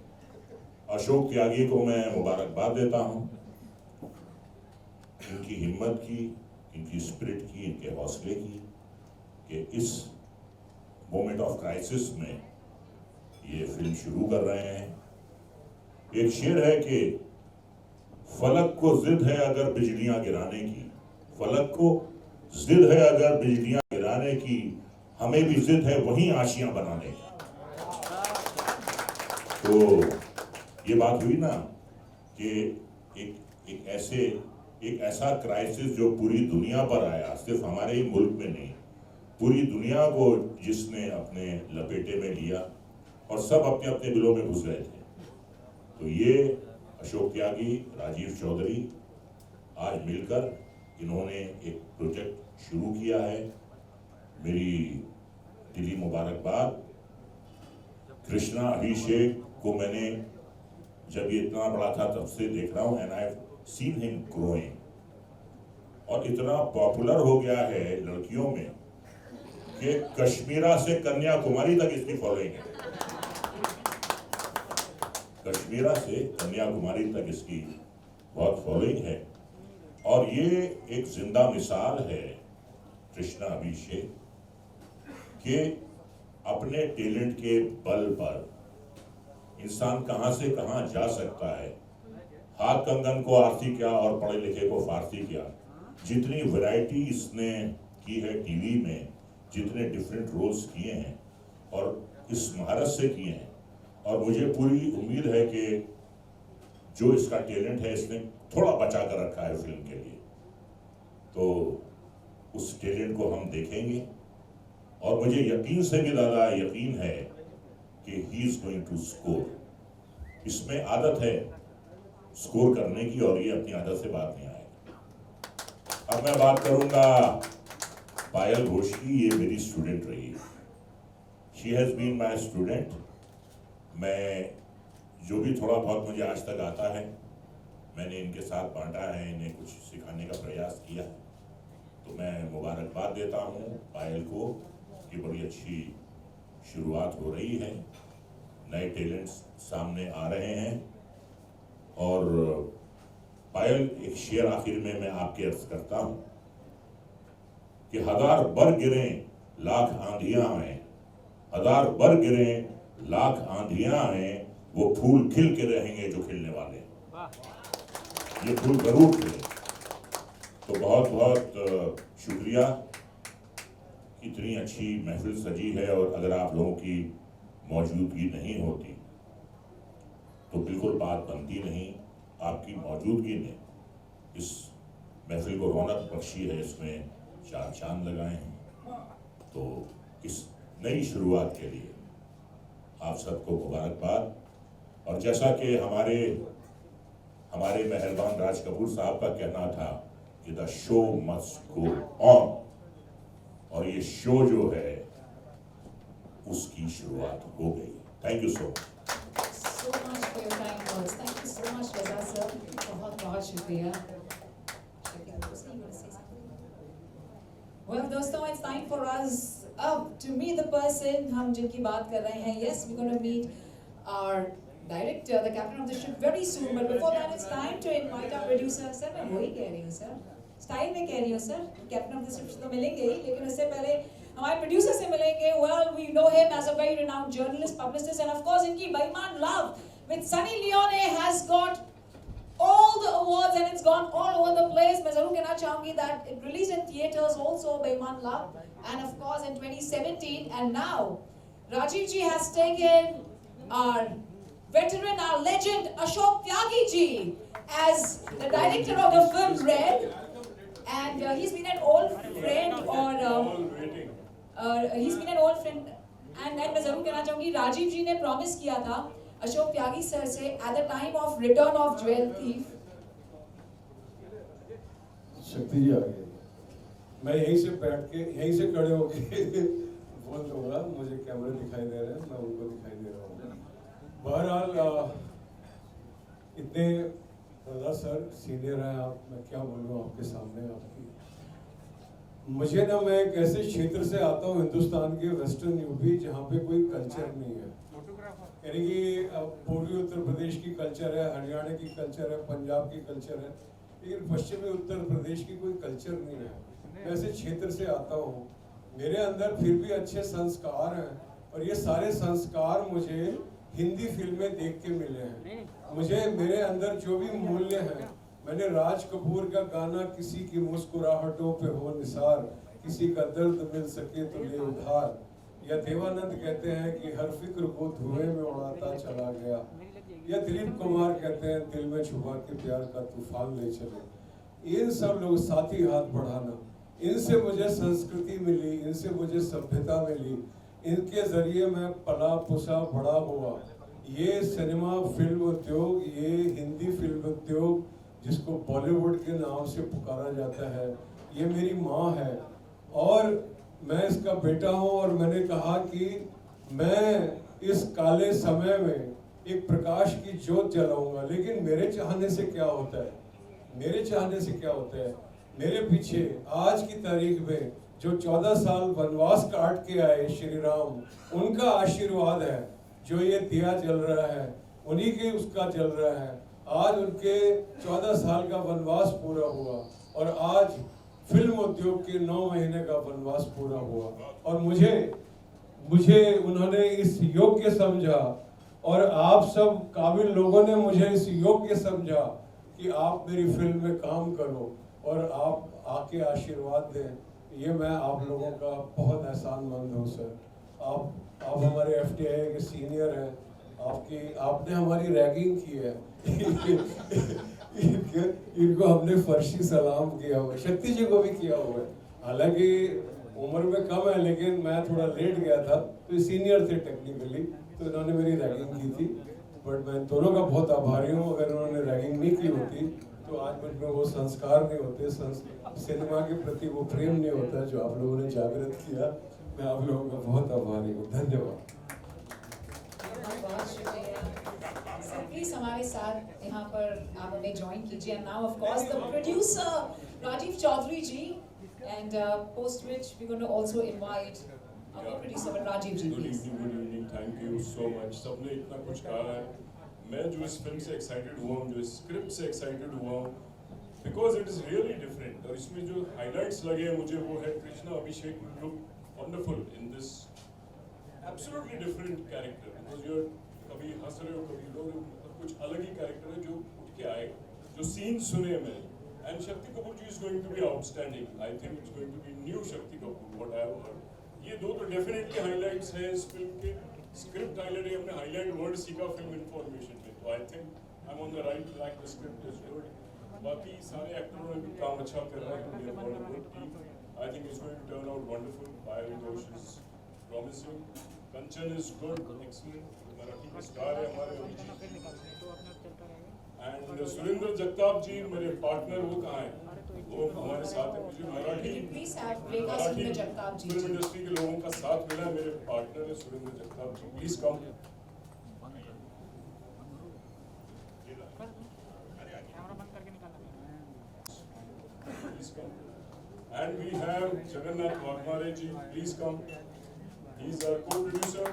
अशोक त्यागी को मैं मुबारकबाद देता हूं, इनकी हिम्मत की, इनकी स्पिरिट की, इनके हौसले की, कि इस मोमेंट ऑफ क्राइसिस में ये फिल्म शुरू कर रहे हैं। एक शेर है कि फलक को जिद है अगर बिजलियां गिराने की, फलक को जिद है अगर बिजलियां गिराने की, हमें भी जिद है वहीं आशियां बनाने की। तो ये बात हुई ना कि एक ऐसा क्राइसिस जो पूरी दुनिया पर आया, सिर्फ हमारे ही मुल्क में नहीं, पूरी दुनिया को जिसने अपने लपेटे में लिया और सब अपने अपने दिलों में घुस गए थे। तो ये अशोक त्यागी, राजीव चौधरी आज मिलकर इन्होंने एक प्रोजेक्ट शुरू किया है। मेरी दिली मुबारकबाद। कृष्णा अभिषेक को मैंने जब ये इतना बड़ा था तब से देख रहा हूँ, and I have seen him growing, और इतना पॉपुलर हो गया है लड़कियों में कि कश्मीरा से कन्याकुमारी तक इसकी फॉलोइंग है। कश्मीरा से कन्याकुमारी तक इसकी बहुत फॉलोइंग है, और ये एक जिंदा मिसाल है कृष्णा अभिषेक के अपने टैलेंट के बल पर इंसान कहां से कहां जा सकता है। हाथ कंगन को आरती क्या और पढ़े लिखे को फारसी क्या। जितनी वैरायटी इसने की है टीवी में, जितने डिफरेंट रोल्स किए हैं और इस महारत से किए हैं, और मुझे पूरी उम्मीद है कि जो इसका टैलेंट है इसने थोड़ा बचा कर रखा है फिल्म के लिए, तो उस टैलेंट को हम देखेंगे। और मुझे यकीन से भी ज़्यादा यकीन है कि he is going to score. इसमें आदत है स्कोर करने की, और ये अपनी आदत से बात नहीं आएगा। अब मैं बात करूंगा पायल घोष की। ये मेरी स्टूडेंट रही है, she has been my student. मैं जो भी थोड़ा बहुत मुझे आज तक आता है मैंने इनके साथ बांटा है, इन्हें कुछ सिखाने का प्रयास किया है। तो मैं मुबारकबाद देता हूँ पायल को कि बड़ी अच्छी शुरुआत हो रही है, नए टैलेंट्स सामने आ रहे हैं। और पायल, एक शेर आखिर में मैं आपके अर्ज करता हूं कि हजार बर गिरें लाख आंधियां आए, हजार बर गिरें लाख आंधियां आए, वो फूल खिल के रहेंगे जो खिलने वाले, ये फूल जरूर खिले। तो बहुत बहुत शुक्रिया, इतनी अच्छी महफिल सजी है, और अगर आप लोगों की मौजूदगी नहीं होती तो बिल्कुल बात बनती नहीं। आपकी मौजूदगी ने इस महफिल को रौनक बख्शी है, इसमें चार चांद लगाए हैं। तो इस नई शुरुआत के लिए आप सबको मुबारकबाद। और जैसा कि हमारे मेहरबान राज कपूर साहब का कहना था कि the show must go on, और ये शो जो है उसकी शुरुआत हो गई। Thank you so much for your kind words. Thank you so much Raza sir, बहुत बहुत शुक्रिया। Well, दोस्तों, it's time for us to meet the person हम जिनकी बात कर रहे हैं. Yes, we're going to meet our director, the captain of the ship, very soon. But before that, it's time to invite our producer. Sir, मैं वही कह रही हूँ sir. स्टाइल में कह रही हूँ sir, captain of the ship तो मिलेंगे ही, लेकिन उससे पहले हमारे प्रोड्यूसर से मिलेंगे. Well, we know him as a very renowned journalist, publicist, and of course, इनकी बेईमान love with Sunny Leone has got all the awards and it's gone all over the place. मैं जरूर कहना चाहूँगी that it released in theaters also, बेईमान love, and of course in 2017, and now Rajiv ji has taken our veteran, our legend Ashok Tyagi ji as the director of the film Red. And he's been an old friend, or he's been an old friend. And मैं जरूर कहना चाहूँगी, राजीव जी ने promise किया था Ashok Tyagi sir से at the time of Return of Jewel Thief. शक्ति जी आ गए। मैं यहीं से बैठ के यहीं से खड़े होके बोल दूंगा, मुझे कैमरे दिखाई दे रहे हैं, मैं उनको दिखाई दे रहा हूँ। बहरहाल इतने दादा सर सीनियर हैं आप, मैं क्या बोलूँ आपके सामने आपकी। मुझे ना, मैं एक ऐसे क्षेत्र से आता हूँ हिंदुस्तान के वेस्टर्न यूपी जहाँ पे कोई कल्चर नहीं है, यानी कि पूर्वी उत्तर प्रदेश की कल्चर है, हरियाणा की कल्चर है, पंजाब की कल्चर है, लेकिन पश्चिमी उत्तर प्रदेश की कोई कल्चर नहीं है। मैं ऐसे क्षेत्र से आता हूँ, मेरे अंदर फिर भी अच्छे संस्कार हैं और ये सारे संस्कार मुझे हिंदी फिल्में देख के मिले हैं। मुझे मेरे अंदर जो भी मूल्य हैं, मैंने राज कपूर का गाना किसी की मुस्कुराहटों पे हो निसार, किसी का दर्द मिल सके तो ले उधार, या देवानंद कहते हैं कि हर फिक्र को धुएं में उड़ाता चला गया, या दिलीप कुमार कहते हैं दिल में छुपा के प्यार का तूफान ले चले। इन सब लोग, साथी हाथ बढ़ाना, इनसे मुझे संस्कृति मिली, इनसे मुझे सभ्यता मिली, इनके जरिए मैं पला पुसा बड़ा हुआ। ये सिनेमा फिल्म उद्योग, ये हिंदी फिल्म उद्योग जिसको बॉलीवुड के नाम से पुकारा जाता है, ये मेरी माँ है और मैं इसका बेटा हूँ। और मैंने कहा कि मैं इस काले समय में एक प्रकाश की जोत जलाऊंगा, लेकिन मेरे चाहने से क्या होता है, मेरे चाहने से क्या होता है, मेरे पीछे आज की तारीख में जो 14 साल वनवास काट के आए श्री राम, उनका आशीर्वाद है। जो ये दिया जल रहा है, उन्हीं के उसका जल रहा है। आज उनके 14 साल का वनवास पूरा हुआ और आज फिल्म उद्योग के 9 महीने का वनवास पूरा हुआ और मुझे उन्होंने इस योग्य समझा और आप सब काबिल लोगों ने मुझे इस योग्य समझा कि आप मेरी फिल्म में काम करो और आप आके आशीर्वाद दें। ये मैं आप लोगों का बहुत एहसानमंद हूँ सर। आप हमारे FTI के सीनियर हैं, आपने हमारी रैगिंग की है इनको हमने फर्शी सलाम किया हुआ है, शक्ति जी को भी किया हुआ है। हालांकि उम्र में कम है, लेकिन मैं थोड़ा लेट गया था, तो सीनियर थे टेक्निकली, तो इन्होंने मेरी रैगिंग की थी। बट मैं दोनों का बहुत आभारी हूँ। अगर उन्होंने रैगिंग नहीं की होती तो आज मुझ में वो संस्कार नहीं होते, सिनेमा के प्रति वो प्रेम नहीं होता जो आप लोगों ने जागृत किया। मैं आप लोगों का बहुत आभारी हूँ। धन्यवाद। बहुत शुक्रिया सर। प्लीज हमारे साथ यहाँ पर आप हमें ज्वाइन कीजिए। Now of course the producer Rajeev Chaudhary ji, and post which we're going to also invite our producer Rajiv ji. Good evening. Thank you so much. सबने इतना कुछ कहा है। मैं जो इस फिल्म से एक्साइटेड हुआ हूँ, जो इस स्क्रिप्ट से एक्साइटेड हुआ हूँ, because it is really different. और इसमें जो हाइलाइट्स लगे हैं मुझे, वो है Krishna Abhishek look wonderful in this absolutely different character. Because you कभी हंस रहे हो, कभी रो रहे हो, मतलब कुछ अलग ही कैरेक्टर है जो उठ के आए, जो सीन सुने मैंने। And Shakti Kapoor ji is going to be outstanding. I think it's going to be new Shakti Kapoor, what I have heard. ये दो तो definitely highlights हैं इस फिल्म के। स्क्रिप्ट हाईलाइट है, हमने हाईलाइट वर्ड सीखा फिल्म इन्फॉर्मेशन में, तो I think I am on the right track. The script is good, बाकी सारे एक्टरों ने भी काम अच्छा कर रहे हैं। I think it's going to turn out wonderful. Payal Ghosh is promising, Kanchan is good, excellent, Marathi का स्टार है हमारे अभिजीत। एंड सुरेंद्र जगताप जी मेरे पार्टनर, वो कहाँ हैं? वो हमारे साथ है। मुझे मराठी फिल्म इंडस्ट्री के लोगों का साथ मिला, मेरे पार्टनर है Surendra Jagtap ji. Please come. And we have Jagannath Wagmare ji, please come. He is our co-producer.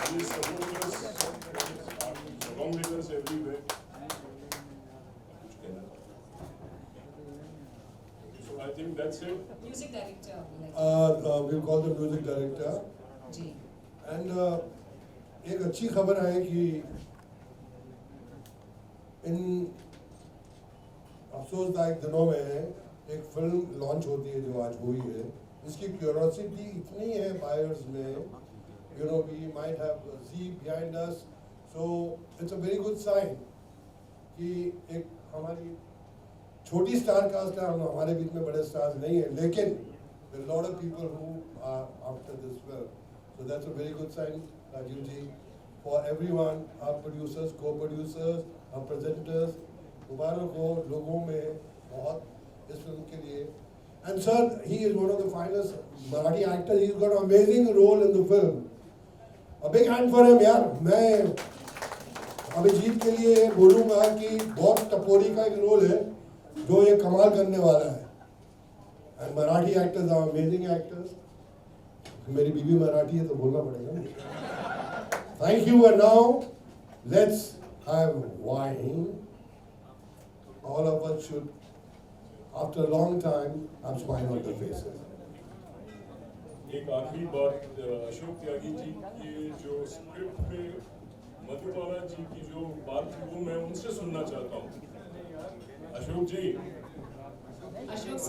He is supporting us along with us everywhere. So I think that's it. Music director. We'll call the music director. जी. And एक अच्छी खबर है कि इन अफसोसदायक दिनों में एक film launch होती है जो आज हुई है। इसकी क्यूरोसिटी इतनी है बायर्स में, you know, we might have Z behind us, so it's a very good sign कि एक हमारी छोटी स्टार कास्ट है, हमारे बीच में बड़े स्टार्स नहीं है, लेकिन there are a lot of people who are after this film, so that's a very good sign, Rajiv ji, for everyone, our producers, co-producers, our presenters। मुबारक हो, लोगों में बहुत इस फिल्म के लिए. And sir, he is one of the finest Marathi actors. He's got an amazing role in the film. A big hand for him, यार. मैं अभिजीत के लिए बोलूँगा कि बहुत टपोरी का एक रोल है जो ये कमाल करने वाला है. And Marathi actors are amazing actors. मेरी बीवी मराठी है तो बोलना पड़ेगा. Thank you, and now let's have wine. All of us should, after a long time, have smile on their faces. एक आखिरी बात, अशोक त्यागी जी की जो स्क्रिप्ट पे मधुबाला जी की जो बात थी वो मैं उनसे सुनना चाहता हूँ. अशोक जी,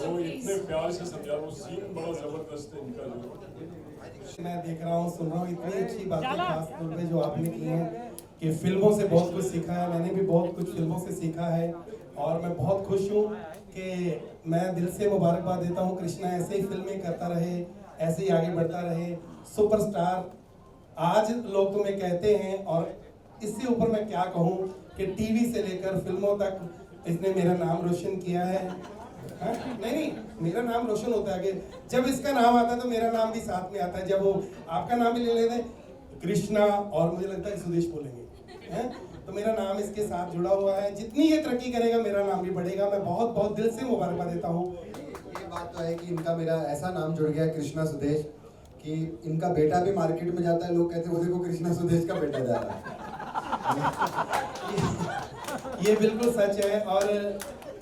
वो इतने प्यार से समझा, वो सीन बड़ा जबरदस्त है इनका. जो मैं देख रहा हूँ, सुन रहा हूँ, इतनी अच्छी बातें खास तौर पे जो आपने की हैं कि फिल्मों से बहुत कुछ सीखा है. मैंने भी बहुत कुछ फिल्मों से सीखा है और मैं बहुत खुश हूँ कि मैं दिल से मुबारकबाद देता हूँ. कृष्णा ऐसे ही फिल्में करता रहे, ऐसे ही आगे बढ़ता रहे, सुपरस्टार आज लोग तुम्हें कहते हैं. और इससे ऊपर मैं क्या कहूँ कि टीवी से लेकर फिल्मों तक इसने मेरा नाम रोशन किया है. नहीं, मेरा नाम रोशन होता है कि जब इसका नाम आता है तो मेरा नाम भी साथ में आता है. जब वो आपका नाम भी ले लेते हैं कृष्णा और मुझे लगता है कि सुदेश बोलेंगे, तो मेरा नाम इसके साथ जुड़ा हुआ है. जितनी ये तरक्की करेगा मेरा नाम भी बढ़ेगा. मैं बहुत बहुत दिल से मुबारकबाद देता हूँ. ये बात तो है कि इनका मेरा ऐसा नाम जुड़ गया कृष्णा सुदेश कि इनका बेटा भी मार्केट में जाता है, लोग कहते हैं वो देखो कृष्णा सुदेश का बेटा जा रहा है. ये बिल्कुल सच है और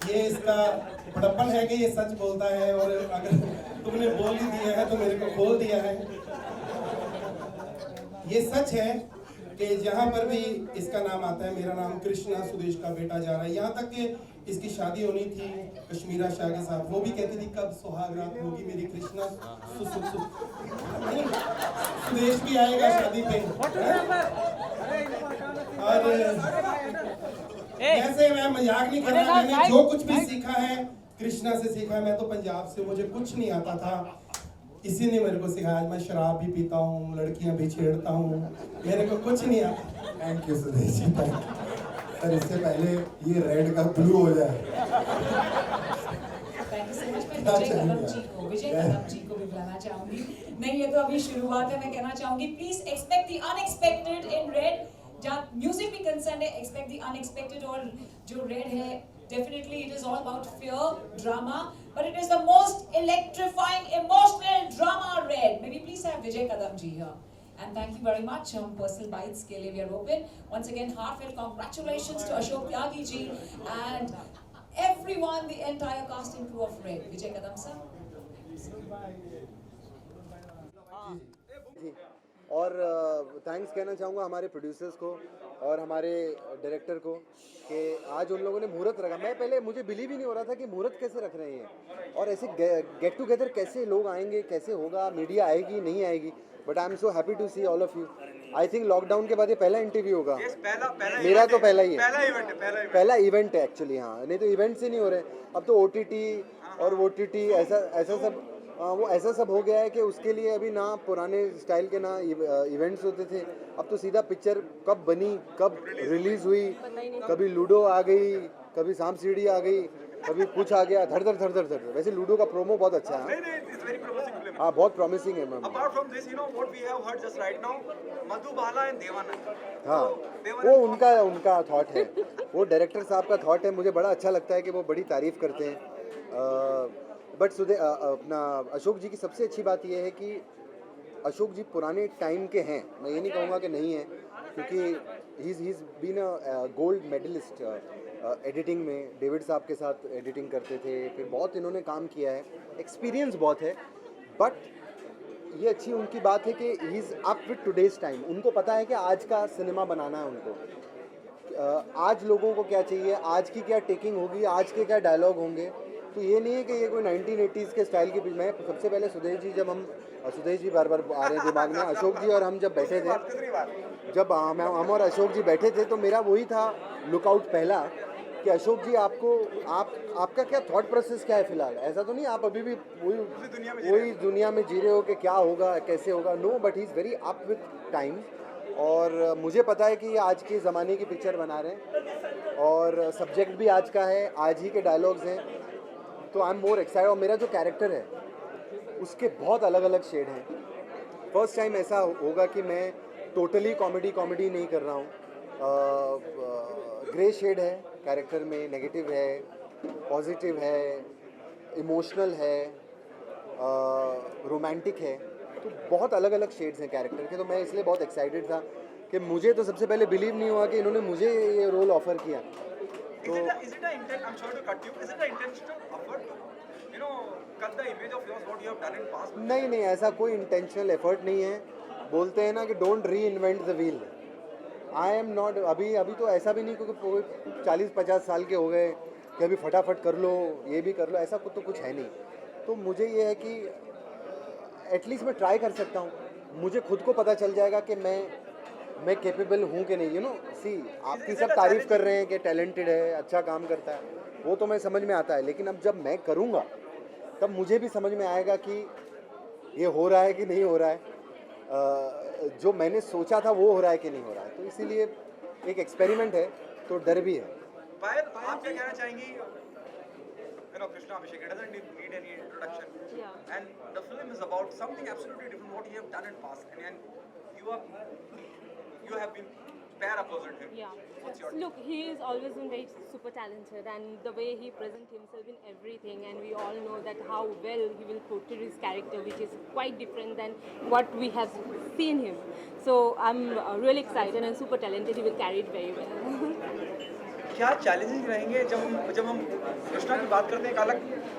ये इसका बड़प्पन है कि ये सच बोलता है. और अगर तुमने बोल ही दिया है तो मेरे को खोल दिया है. ये सच है कि जहाँ पर भी इसका नाम आता है मेरा नाम कृष्णा सुदेश का बेटा जा रहा है. यहाँ तक कि इसकी शादी होनी थी कश्मीरा शाह के साथ, वो भी कहती थी कब सुहागरात होगी मेरी कृष्णा सुदेश भी आएगा शादी पे. और ऐसे मैं मजाक नहीं कर रहा. मैंने जो कुछ भी सीखा है कृष्णा से सीखा है. मैं तो पंजाब से, मुझे कुछ नहीं आता था, इसी ने मेरे को सिखाया. आज मैं शराब भी पीता हूँ, लड़कियाँ भी छेड़ता हूँ, मेरे को कुछ नहीं आता. Thank you Sudesh ji. Sir इससे पहले ये रेड का ब्लू हो जाए. Thank you so much. मैं विजय कदम जी को भी बुलाना चाहूंगी. नहीं, ये तो अभी शुरुआत है. मैं कहना चाहूंगी please expect the unexpected in red. जहाँ म्यूजिक भी कंसर्न है, एक्सपेक्ट द अनएक्सपेक्टेड. और जो रेड है, definitely it is all about fear, drama, but it is the most electrifying, emotional drama red. Maybe please have Vijay Kadam ji here. And thank you very much. Personal bites ke liye we are open. Once again, heartfelt congratulations to Ashok Tyagi ji and everyone, the entire cast and crew of Red. Vijay Kadam sir. और thanks कहना चाहूँगा हमारे producers को और हमारे director को कि आज उन लोगों ने मुहूर्त रखा. मैं पहले मुझे बिलीव ही नहीं हो रहा था कि मुहूर्त कैसे रख रहे हैं और ऐसे गेट टुगेदर कैसे लोग आएंगे, कैसे होगा, मीडिया आएगी नहीं आएगी. But I am so happy to see all of you. I think lockdown के बाद ये पहला इंटरव्यू होगा. मेरा तो पहला ही है, पहला इवेंट है एक्चुअली. हाँ, नहीं तो इवेंट्स ही नहीं हो रहे. अब तो OTT और OTT ऐसा सब वो ऐसा सब हो गया है कि उसके लिए अभी ना पुराने स्टाइल के ना इवेंट्स होते थे. अब तो सीधा पिक्चर कब बनी, कब रिलीज हुई, कभी लूडो आ गई, कभी सांप सीढ़ी आ गई, कभी कुछ आ गया, धड़ धड़ धड़ धड़ धड़. वैसे लूडो का प्रोमो बहुत अच्छा है. हाँ, बहुत प्रॉमिसिंग है ma'am. Apart from this, you know what we have heard just right now, Madhubala and Devanand. हाँ, वो उनका थॉट है, वो डायरेक्टर साहब का थॉट है. मुझे बड़ा अच्छा लगता है कि वो बड़ी तारीफ करते हैं. बट अपना अशोक जी की सबसे अच्छी बात यह है कि अशोक जी पुराने टाइम के हैं. मैं ये नहीं कहूँगा कि नहीं है, क्योंकि he is been a gold medalist editing में. डेविड साहब के साथ एडिटिंग करते थे, फिर बहुत इन्होंने काम किया है, एक्सपीरियंस बहुत है. बट ये अच्छी उनकी बात है कि he is up with today's time. उनको पता है कि आज का सिनेमा बनाना है उनको. आज लोगों को क्या चाहिए, आज की क्या टेकिंग होगी, आज के क्या डायलॉग होंगे. तो ये नहीं है कि ये कोई 1980s के स्टाइल की. मैं सबसे पहले सुदेश जी बार बार आ रहे हैं दिमाग में. अशोक जी और हम जब बैठे थे, जब हम और अशोक जी बैठे थे, तो मेरा वही था लुकआउट पहला कि अशोक जी आपका क्या थॉट प्रोसेस क्या है फिलहाल. ऐसा तो नहीं आप अभी भी वही दुनिया में जी रहे हो कि क्या होगा, कैसे होगा. No, but he is very up with time. और मुझे पता है कि ये आज के ज़माने की पिक्चर बना रहे हैं और सब्जेक्ट भी आज का है, आज ही के डायलॉग्स हैं. तो आई एम मोर एक्साइटेड। और मेरा जो कैरेक्टर है उसके बहुत अलग अलग शेड हैं। फर्स्ट टाइम ऐसा होगा कि मैं टोटली कॉमेडी नहीं कर रहा हूँ। ग्रे शेड है कैरेक्टर में, नेगेटिव है, पॉजिटिव है, इमोशनल है, रोमांटिक है, तो बहुत अलग अलग शेड्स हैं कैरेक्टर के। तो मैं इसलिए बहुत एक्साइटेड था कि मुझे तो सबसे पहले बिलीव नहीं हुआ कि इन्होंने मुझे ये रोल ऑफर किया। तो नहीं, ऐसा कोई इंटेंशनल एफर्ट नहीं है। बोलते हैं ना कि डोंट री invent the wheel. I am not, अभी तो ऐसा भी नहीं क्योंकि 40-50 साल के हो गए कि अभी फटाफट कर लो, ये भी कर लो, ऐसा तो कुछ है नहीं। तो मुझे ये है कि एटलीस्ट मैं ट्राई कर सकता हूँ। मुझे खुद को पता चल जाएगा कि मैं कैपेबल हूँ कि नहीं। सी आपकी सब तारीफ कर रहे हैं कि टैलेंटेड है, अच्छा काम करता है, वो तो मैं समझ में आता है। लेकिन अब जब मैं करूँगा तब मुझे भी समझ में आएगा कि ये हो रहा है कि नहीं हो रहा है, जो मैंने सोचा था वो हो रहा है कि नहीं हो रहा है। तो इसीलिए एक एक्सपेरिमेंट है, तो डर भी है। पायल, आप क्या कहना चाहेंगी? Krishna Abhishek, it doesn't need any introduction. Yeah. And the film is about something absolutely different what you have done in past. And you have been pair opposite him. Yeah. What's your Look, he is always been very super talented, and the way he presents himself in everything, and we all know that how well he will portray his character, which is quite different than what we have seen him. So I'm really excited and super talented. He will carry it very well. क्या challenges रहेंगे जब हम कृष्णा की बात करते हैं? एक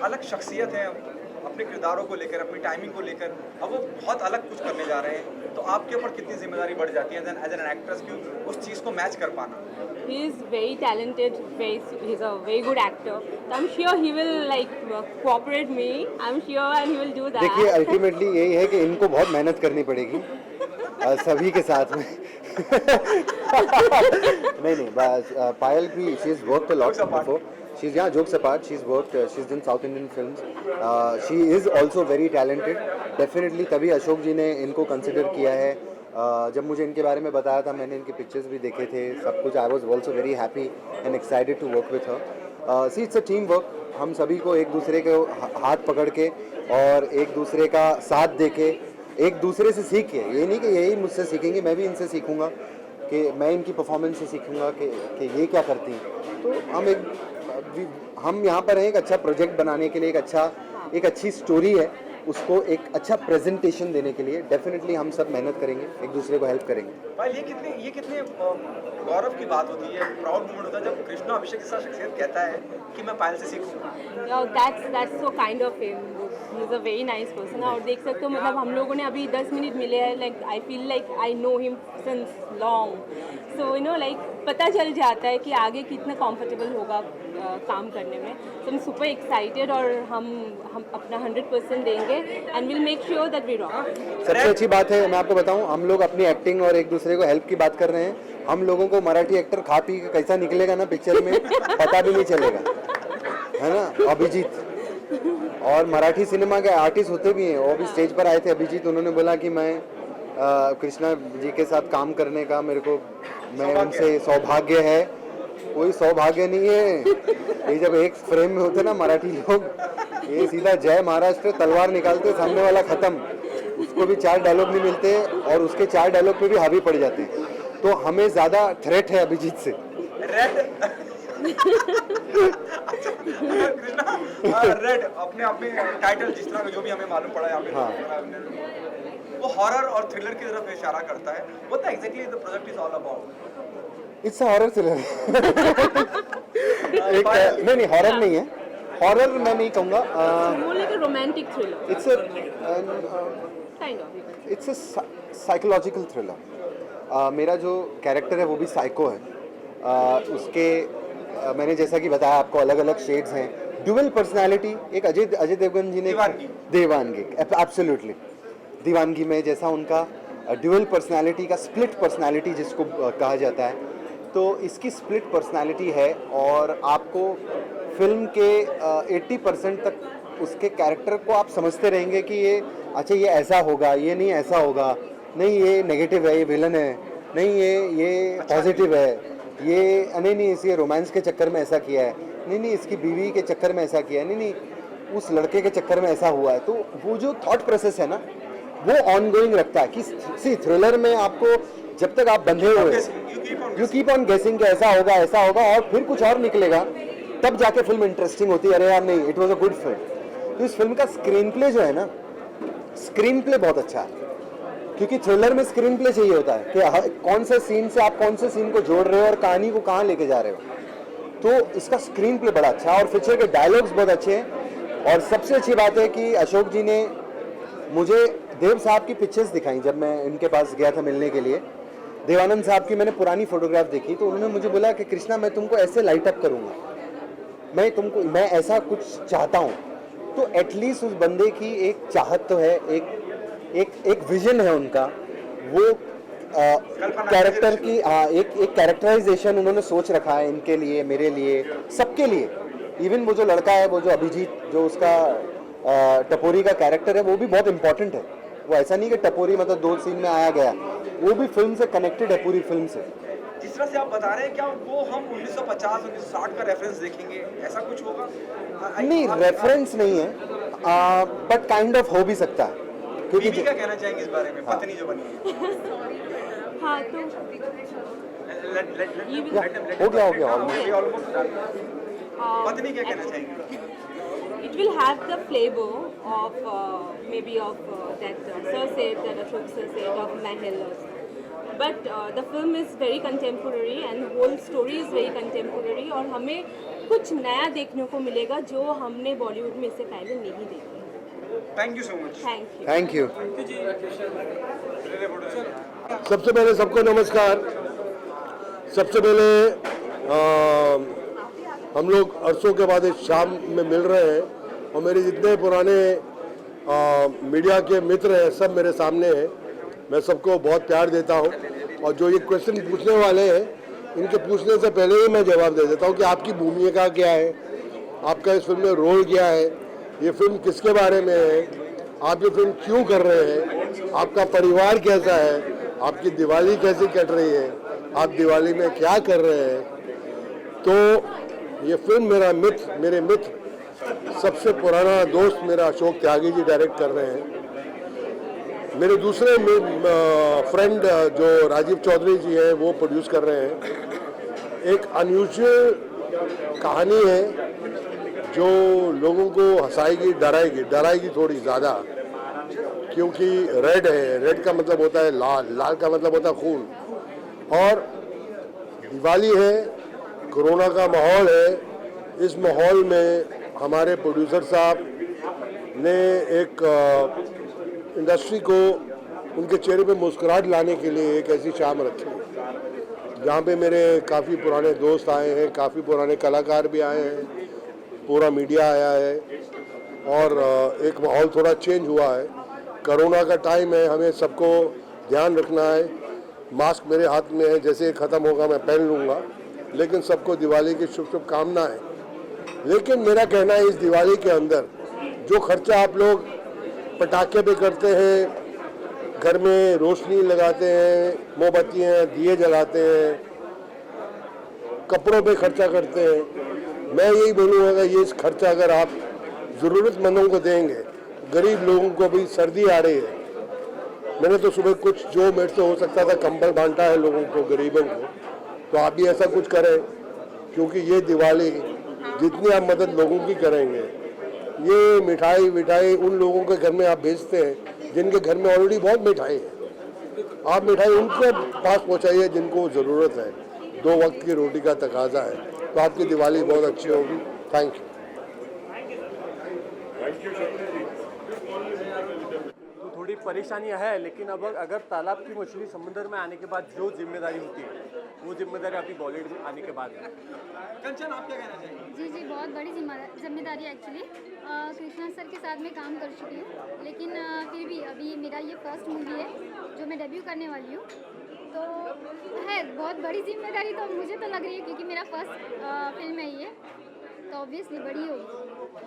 अलग शख्सियत है अपने किरदारों को लेकर, अपनी टाइमिंग को लेकर, अब वो बहुत अलग कुछ करने जा रहे हैं, तो आपके ऊपर कितनी जिम्मेदारी बढ़ जाती है एज एन एक्ट्रेस की उस चीज़ को मैच कर पाना? He is very talented, he's a very good actor. So I'm sure he will cooperate me. I'm sure and he will do that. देखिए अल्टीमेटली यही है कि इनको बहुत मेहनत करनी पड़ेगी सभी के साथ में। नहीं, बस पायल भी she is worked a lot before. She's jokes apart. She's worked. She's done South Indian films. She is also very talented. Definitely तभी अशोक जी ने इनको consider किया है। जब मुझे इनके बारे में बताया था, मैंने इनके pictures भी देखे थे, सब कुछ। I was also very happy and excited to work with her. See, it's a team work. हम सभी को एक दूसरे के हाथ पकड़ के और एक दूसरे का साथ दे के एक दूसरे से सीखे। ये नहीं कि यही मुझसे सीखेंगे, मैं भी इनसे सीखूंगा, कि मैं इनकी परफॉर्मेंस से सीखूंगा कि ये क्या करती हैं। तो हम यहाँ पर हैं एक अच्छा प्रोजेक्ट बनाने के लिए, एक अच्छी स्टोरी है, उसको एक अच्छा प्रेजेंटेशन देने के लिए डेफिनेटली हम सब मेहनत करेंगे, एक दूसरे को हेल्प करेंगे। भाई ये कितने गौरव की बात होती है, प्राउड मोमेंट होता है जब कृष्णा अभिषेक जैसा शख्सियत कहता है कि मैं पायल से सीखूंगा। That's so kind of him. He's a very nice person. और देख सकते हो, मतलब हम लोगों ने अभी 10 मिनट मिले हैं, I feel like I know him since long. So पता चल जाता है कि आगे कितना कंफर्टेबल होगा काम करने में। So I'm super excited और हम अपना 100% देंगे and we'll make sure that we rock. सबसे अच्छी बात है, मैं आपको बताऊं, हम लोग अपनी एक्टिंग और एक दूसरे को हेल्प की बात कर रहे हैं। हम लोगों को मराठी एक्टर खा पी के कैसा निकलेगा ना पिक्चर में पता भी नहीं चलेगा, है ना। अभिजीत और मराठी सिनेमा के आर्टिस्ट होते भी हैं, वो भी स्टेज पर आए थे। अभिजीत, उन्होंने बोला कि मैं कृष्णा जी के साथ काम करने का मैं उनसे सौभाग्य है। कोई सौभाग्य नहीं है, ये जब एक फ्रेम में होते ना मराठी लोग, ये सीधा जय महाराष्ट्र तलवार निकालते, सामने वाला खत्म, उसको भी 4 डायलॉग नहीं मिलते और उसके 4 डायलॉग पे भी हावी पड़ जाते हैं। तो हमें ज़्यादा थ्रेट है अभिजीत से। रेड अपने टाइटल जिस तरह का जो भी हमें मालूम पड़ा यहाँ पे, वो हॉरर और थ्रिलर की तरफ इशारा करता है। What exactly the project is all about? It's a horror thriller. नहीं हॉरर नहीं है, हॉरर मैं नहीं कहूँगा। More like a romantic thriller. It's a psychological thriller. मेरा जो कैरेक्टर है वो भी साइको है। उसके मैंने जैसा कि बताया आपको, अलग अलग शेड्स हैं, ड्यूअल पर्सनालिटी। एक अजय देवगन जी ने दीवानगी एब्सोल्युटली दीवानगी में जैसा उनका ड्यूअल पर्सनालिटी का स्प्लिट पर्सनालिटी जिसको कहा जाता है, तो इसकी स्प्लिट पर्सनालिटी है। और आपको फिल्म के 80% तक उसके कैरेक्टर को आप समझते रहेंगे कि ये अच्छा ये ऐसा होगा, ये नहीं ऐसा होगा, नहीं ये नेगेटिव है, ये विलन है, नहीं ये पॉजिटिव है, ये नहीं इसके रोमांस के चक्कर में ऐसा किया है, नहीं इसकी बीवी के चक्कर में ऐसा किया है, नहीं उस लड़के के चक्कर में ऐसा हुआ है, तो वो जो थॉट प्रोसेस है ना वो ऑन गोइंग रखता है कि सी थ्रिलर में आपको जब तक आप बंधे हुए यू कीप ऑन गेसिंग कि ऐसा होगा और फिर कुछ और निकलेगा, तब जाके फिल्म इंटरेस्टिंग होती है। अरे यार नहीं, it was a good film. तो इस फिल्म का स्क्रीन प्ले जो है ना, स्क्रीन प्ले बहुत अच्छा है, क्योंकि थ्रिलर में स्क्रीन प्ले चाहिए होता है कि कौन से सीन से आप कौन से सीन को जोड़ रहे हो और कहानी को कहाँ लेके जा रहे हो। तो इसका स्क्रीन प्ले बड़ा अच्छा है और पिक्चर के डायलॉग्स बहुत अच्छे हैं। और सबसे अच्छी बात है कि अशोक जी ने मुझे देव साहब की पिक्चर्स दिखाई। जब मैं इनके पास गया था मिलने के लिए, देवानंद साहब की मैंने पुरानी फोटोग्राफ देखी, तो उन्होंने मुझे बोला कि कृष्णा मैं तुमको ऐसे लाइट अप करूँगा, मैं ऐसा कुछ चाहता हूँ। तो एटलीस्ट उस बंदे की एक चाहत तो है, एक विजन है उनका, वो कैरेक्टर की एक कैरेक्टराइजेशन उन्होंने सोच रखा है इनके लिए, मेरे लिए, सबके लिए। इवन वो जो लड़का है, वो जो अभिजीत, जो उसका टपोरी का कैरेक्टर है, वो भी बहुत इंपॉर्टेंट है। वो ऐसा नहीं कि टपोरी मतलब 2 सीन में आया गया, वो भी फिल्म से कनेक्टेड है, पूरी फिल्म से। जिस तरह से आप बता रहे हैं, क्या वो हम 1950 1960 का रेफरेंस देखेंगे, ऐसा कुछ होगा? नहीं, रेफरेंस नहीं है, बट काइंड ऑफ हो भी सकता है। क्योंकि क्या कहना चाहेंगे इस बारे में, पत्नी जो बनी है? हाँ तो हो गया पत्नी क्या कहना चाहेंगे? It will have the flavor of maybe of that Sir said, that Ashok Sir said of Mahal. But the film is very contemporary and the whole story is very contemporary और हमें कुछ नया देखने को मिलेगा जो हमने बॉलीवुड में इससे पहले नहीं देखा। Thank you so much. Thank you. सबसे पहले सबको नमस्कार। सबसे पहले हम लोग अरसों के बाद इस शाम में मिल रहे हैं और मेरे जितने पुराने मीडिया के मित्र हैं सब मेरे सामने हैं। मैं सबको बहुत प्यार देता हूं और जो ये क्वेश्चन पूछने वाले हैं इनके पूछने से पहले ही मैं जवाब दे देता हूं कि आपकी भूमिका क्या है, आपका इस फिल्म में रोल क्या है, ये फिल्म किसके बारे में है, आप ये फिल्म क्यों कर रहे हैं, आपका परिवार कैसा है, आपकी दिवाली कैसी कट रही है, आप दिवाली में क्या कर रहे हैं। तो ये फिल्म मेरे मित्र सबसे पुराना दोस्त मेरा अशोक त्यागी जी डायरेक्ट कर रहे हैं। मेरे दूसरे फ्रेंड जो राजीव चौधरी जी हैं वो प्रोड्यूस कर रहे हैं। एक अनयूजुअल कहानी है जो लोगों को हंसाएगी, डराएगी थोड़ी ज़्यादा, क्योंकि रेड है, रेड का मतलब होता है लाल, लाल का मतलब होता है खून, और दिवाली है, कोरोना का माहौल है। इस माहौल में हमारे प्रोड्यूसर साहब ने एक इंडस्ट्री को उनके चेहरे पे मुस्कुराहट लाने के लिए एक ऐसी शाम रखी जहाँ पे मेरे काफ़ी पुराने दोस्त आए हैं, काफ़ी पुराने कलाकार भी आए हैं, पूरा मीडिया आया है और एक माहौल थोड़ा चेंज हुआ है। कोरोना का टाइम है, हमें सबको ध्यान रखना है। मास्क मेरे हाथ में है, जैसे ख़त्म होगा मैं पहन लूँगा, लेकिन सबको दिवाली की शुभकामनाएं। लेकिन मेरा कहना है इस दिवाली के अंदर जो खर्चा आप लोग पटाखे पे करते हैं, घर में रोशनी लगाते हैं, मोमबत्तियाँ दिए जलाते हैं, कपड़ों पे खर्चा करते हैं, मैं यही बोलूँगा ये इस खर्चा अगर आप ज़रूरतमंदों को देंगे, गरीब लोगों को भी सर्दी आ रही है, मैंने तो सुबह कुछ जो मेरे से हो सकता था कंबल बांटा है लोगों को, गरीबों को, तो आप भी ऐसा कुछ करें, क्योंकि ये दिवाली जितनी आप मदद लोगों की करेंगे, ये मिठाई उन लोगों के घर में आप भेजते हैं जिनके घर में ऑलरेडी बहुत मिठाई है, आप मिठाई उनके पास पहुंचाइए जिनको ज़रूरत है। 2 वक्त की रोटी का तकाजा है, तो आपकी दिवाली बहुत अच्छी होगी। Thank you. थोड़ी परेशानियां है, लेकिन अब अगर तालाब की मछली समुद्र में आने के बाद जो जिम्मेदारी होती है वो जिम्मेदारी आपकी बॉलीवुड में आने के बाद है। कंचन, आप क्या कहना चाहेंगे? जी बहुत बड़ी जिम्मेदारी है एक्चुअली। कृष्णा सर के साथ मैं काम कर चुकी हूँ, लेकिन फिर भी अभी मेरा ये फर्स्ट मूवी है जो मैं डेब्यू करने वाली हूँ, तो है बहुत बड़ी जिम्मेदारी तो मुझे तो लग रही है, क्योंकि मेरा फर्स्ट फिल्म है ये, तो ऑब्वियसली बड़ी होगी।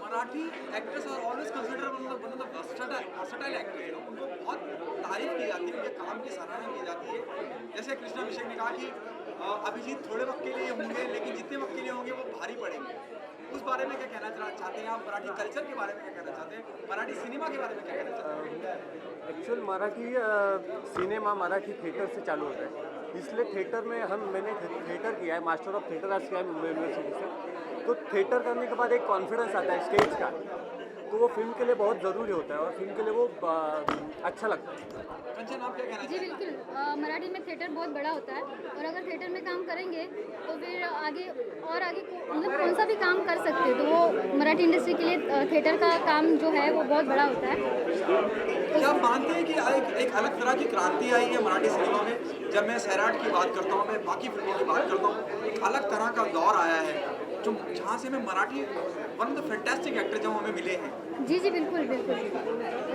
Marathi actress are always consider one of the versatile actress, उनको बहुत तारीफ की जाती है, उनके काम की सराहना की जाती है। जैसे कृष्णा अभिषेक ने कहा कि अभिजीत थोड़े वक्त के लिए होंगे, लेकिन जितने वक्त के लिए होंगे वो भारी पड़ेंगे। उस बारे में क्या कहना चाहते हैं आप? मराठी कल्चर के बारे में क्या कहना चाहते हैं? मराठी सिनेमा के बारे में क्या कहना चाहते हैं? Actual Marathi cinema Marathi theatre से चालू होता है, इसलिए थिएटर में मैंने थिएटर किया है, मास्टर ऑफ थिएटर आर्ट्स किया है मुंबई यूनिवर्सिटी से। तो थिएटर करने के बाद एक कॉन्फिडेंस आता है स्टेज का, तो वो फिल्म के लिए बहुत ज़रूरी होता है और फिल्म के लिए वो अच्छा लगता है। कंचन, आप क्या कहना जी बिल्कुल, मराठी में थिएटर बहुत बड़ा होता है और अगर थिएटर में काम करेंगे तो फिर आगे मतलब कौन सा भी काम कर सकते हैं, तो वो मराठी इंडस्ट्री के लिए थिएटर का काम जो है वो बहुत बड़ा होता है। क्या आप मानते हैं कि एक अलग तरह की क्रांति आई है मराठी सिनेमा में? जब मैं सैराट की बात करता हूँ, मैं बाकी फिल्मों की बात करता हूँ, एक अलग तरह का दौर आया है जो जहाँ से हमें Marathi one of the fantastic actor जो हमें मिले हैं। जी जी बिल्कुल बिल्कुल,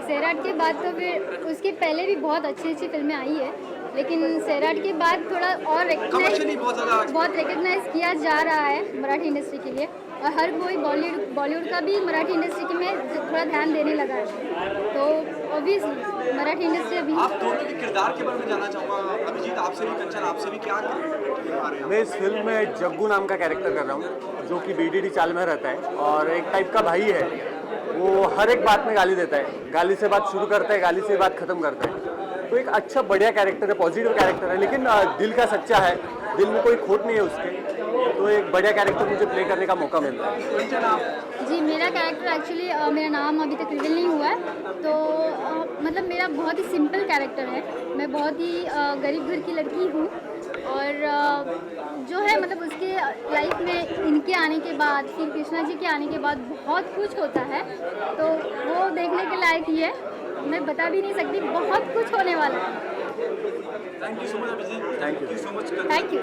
सैराट के बाद तो फिर उसके पहले भी बहुत अच्छी अच्छी फिल्में आई है, लेकिन सैराट के बाद थोड़ा और बहुत रिकग्नाइज किया जा रहा है मराठी इंडस्ट्री के लिए, और हर कोई बॉलीवुड का भी मराठी इंडस्ट्री में थोड़ा ध्यान देने लगा है। तो ऑब्वियसली मराठी इंडस्ट्री अभी आप दोनों के किरदार के बारे में जानना चाहूँगा, अभिजीत आपसे भी, कंचन आपसे भी, क्या निभा रहे हैं? मैं इस फिल्म में जग्गू नाम का कैरेक्टर कर रहा हूँ, जो कि BDD चाल में रहता है और एक टाइप का भाई है। वो हर एक बात में गाली देता है, गाली से बात शुरू करता है, गाली से बात खत्म करता है। तो एक अच्छा बढ़िया कैरेक्टर है, पॉजिटिव कैरेक्टर है, लेकिन दिल का सच्चा है, दिल में कोई खोट नहीं है उसके। तो एक बढ़िया कैरेक्टर मुझे प्ले करने का मौका मिल रहा है। जी, मेरा कैरेक्टर एक्चुअली मेरा नाम अभी तक रिवील नहीं हुआ है, तो मतलब मेरा बहुत ही सिंपल कैरेक्टर है। मैं बहुत ही गरीब घर की लड़की हूँ और जो है मतलब उसके लाइफ में इनके आने के बाद, फिर कृष्णा जी के आने के बाद बहुत कुछ होता है, तो वो देखने के लायक ही है। मैं बता भी नहीं सकती, बहुत कुछ होने वाला है। Thank you so much Abhijit, thank you so much. Thank you.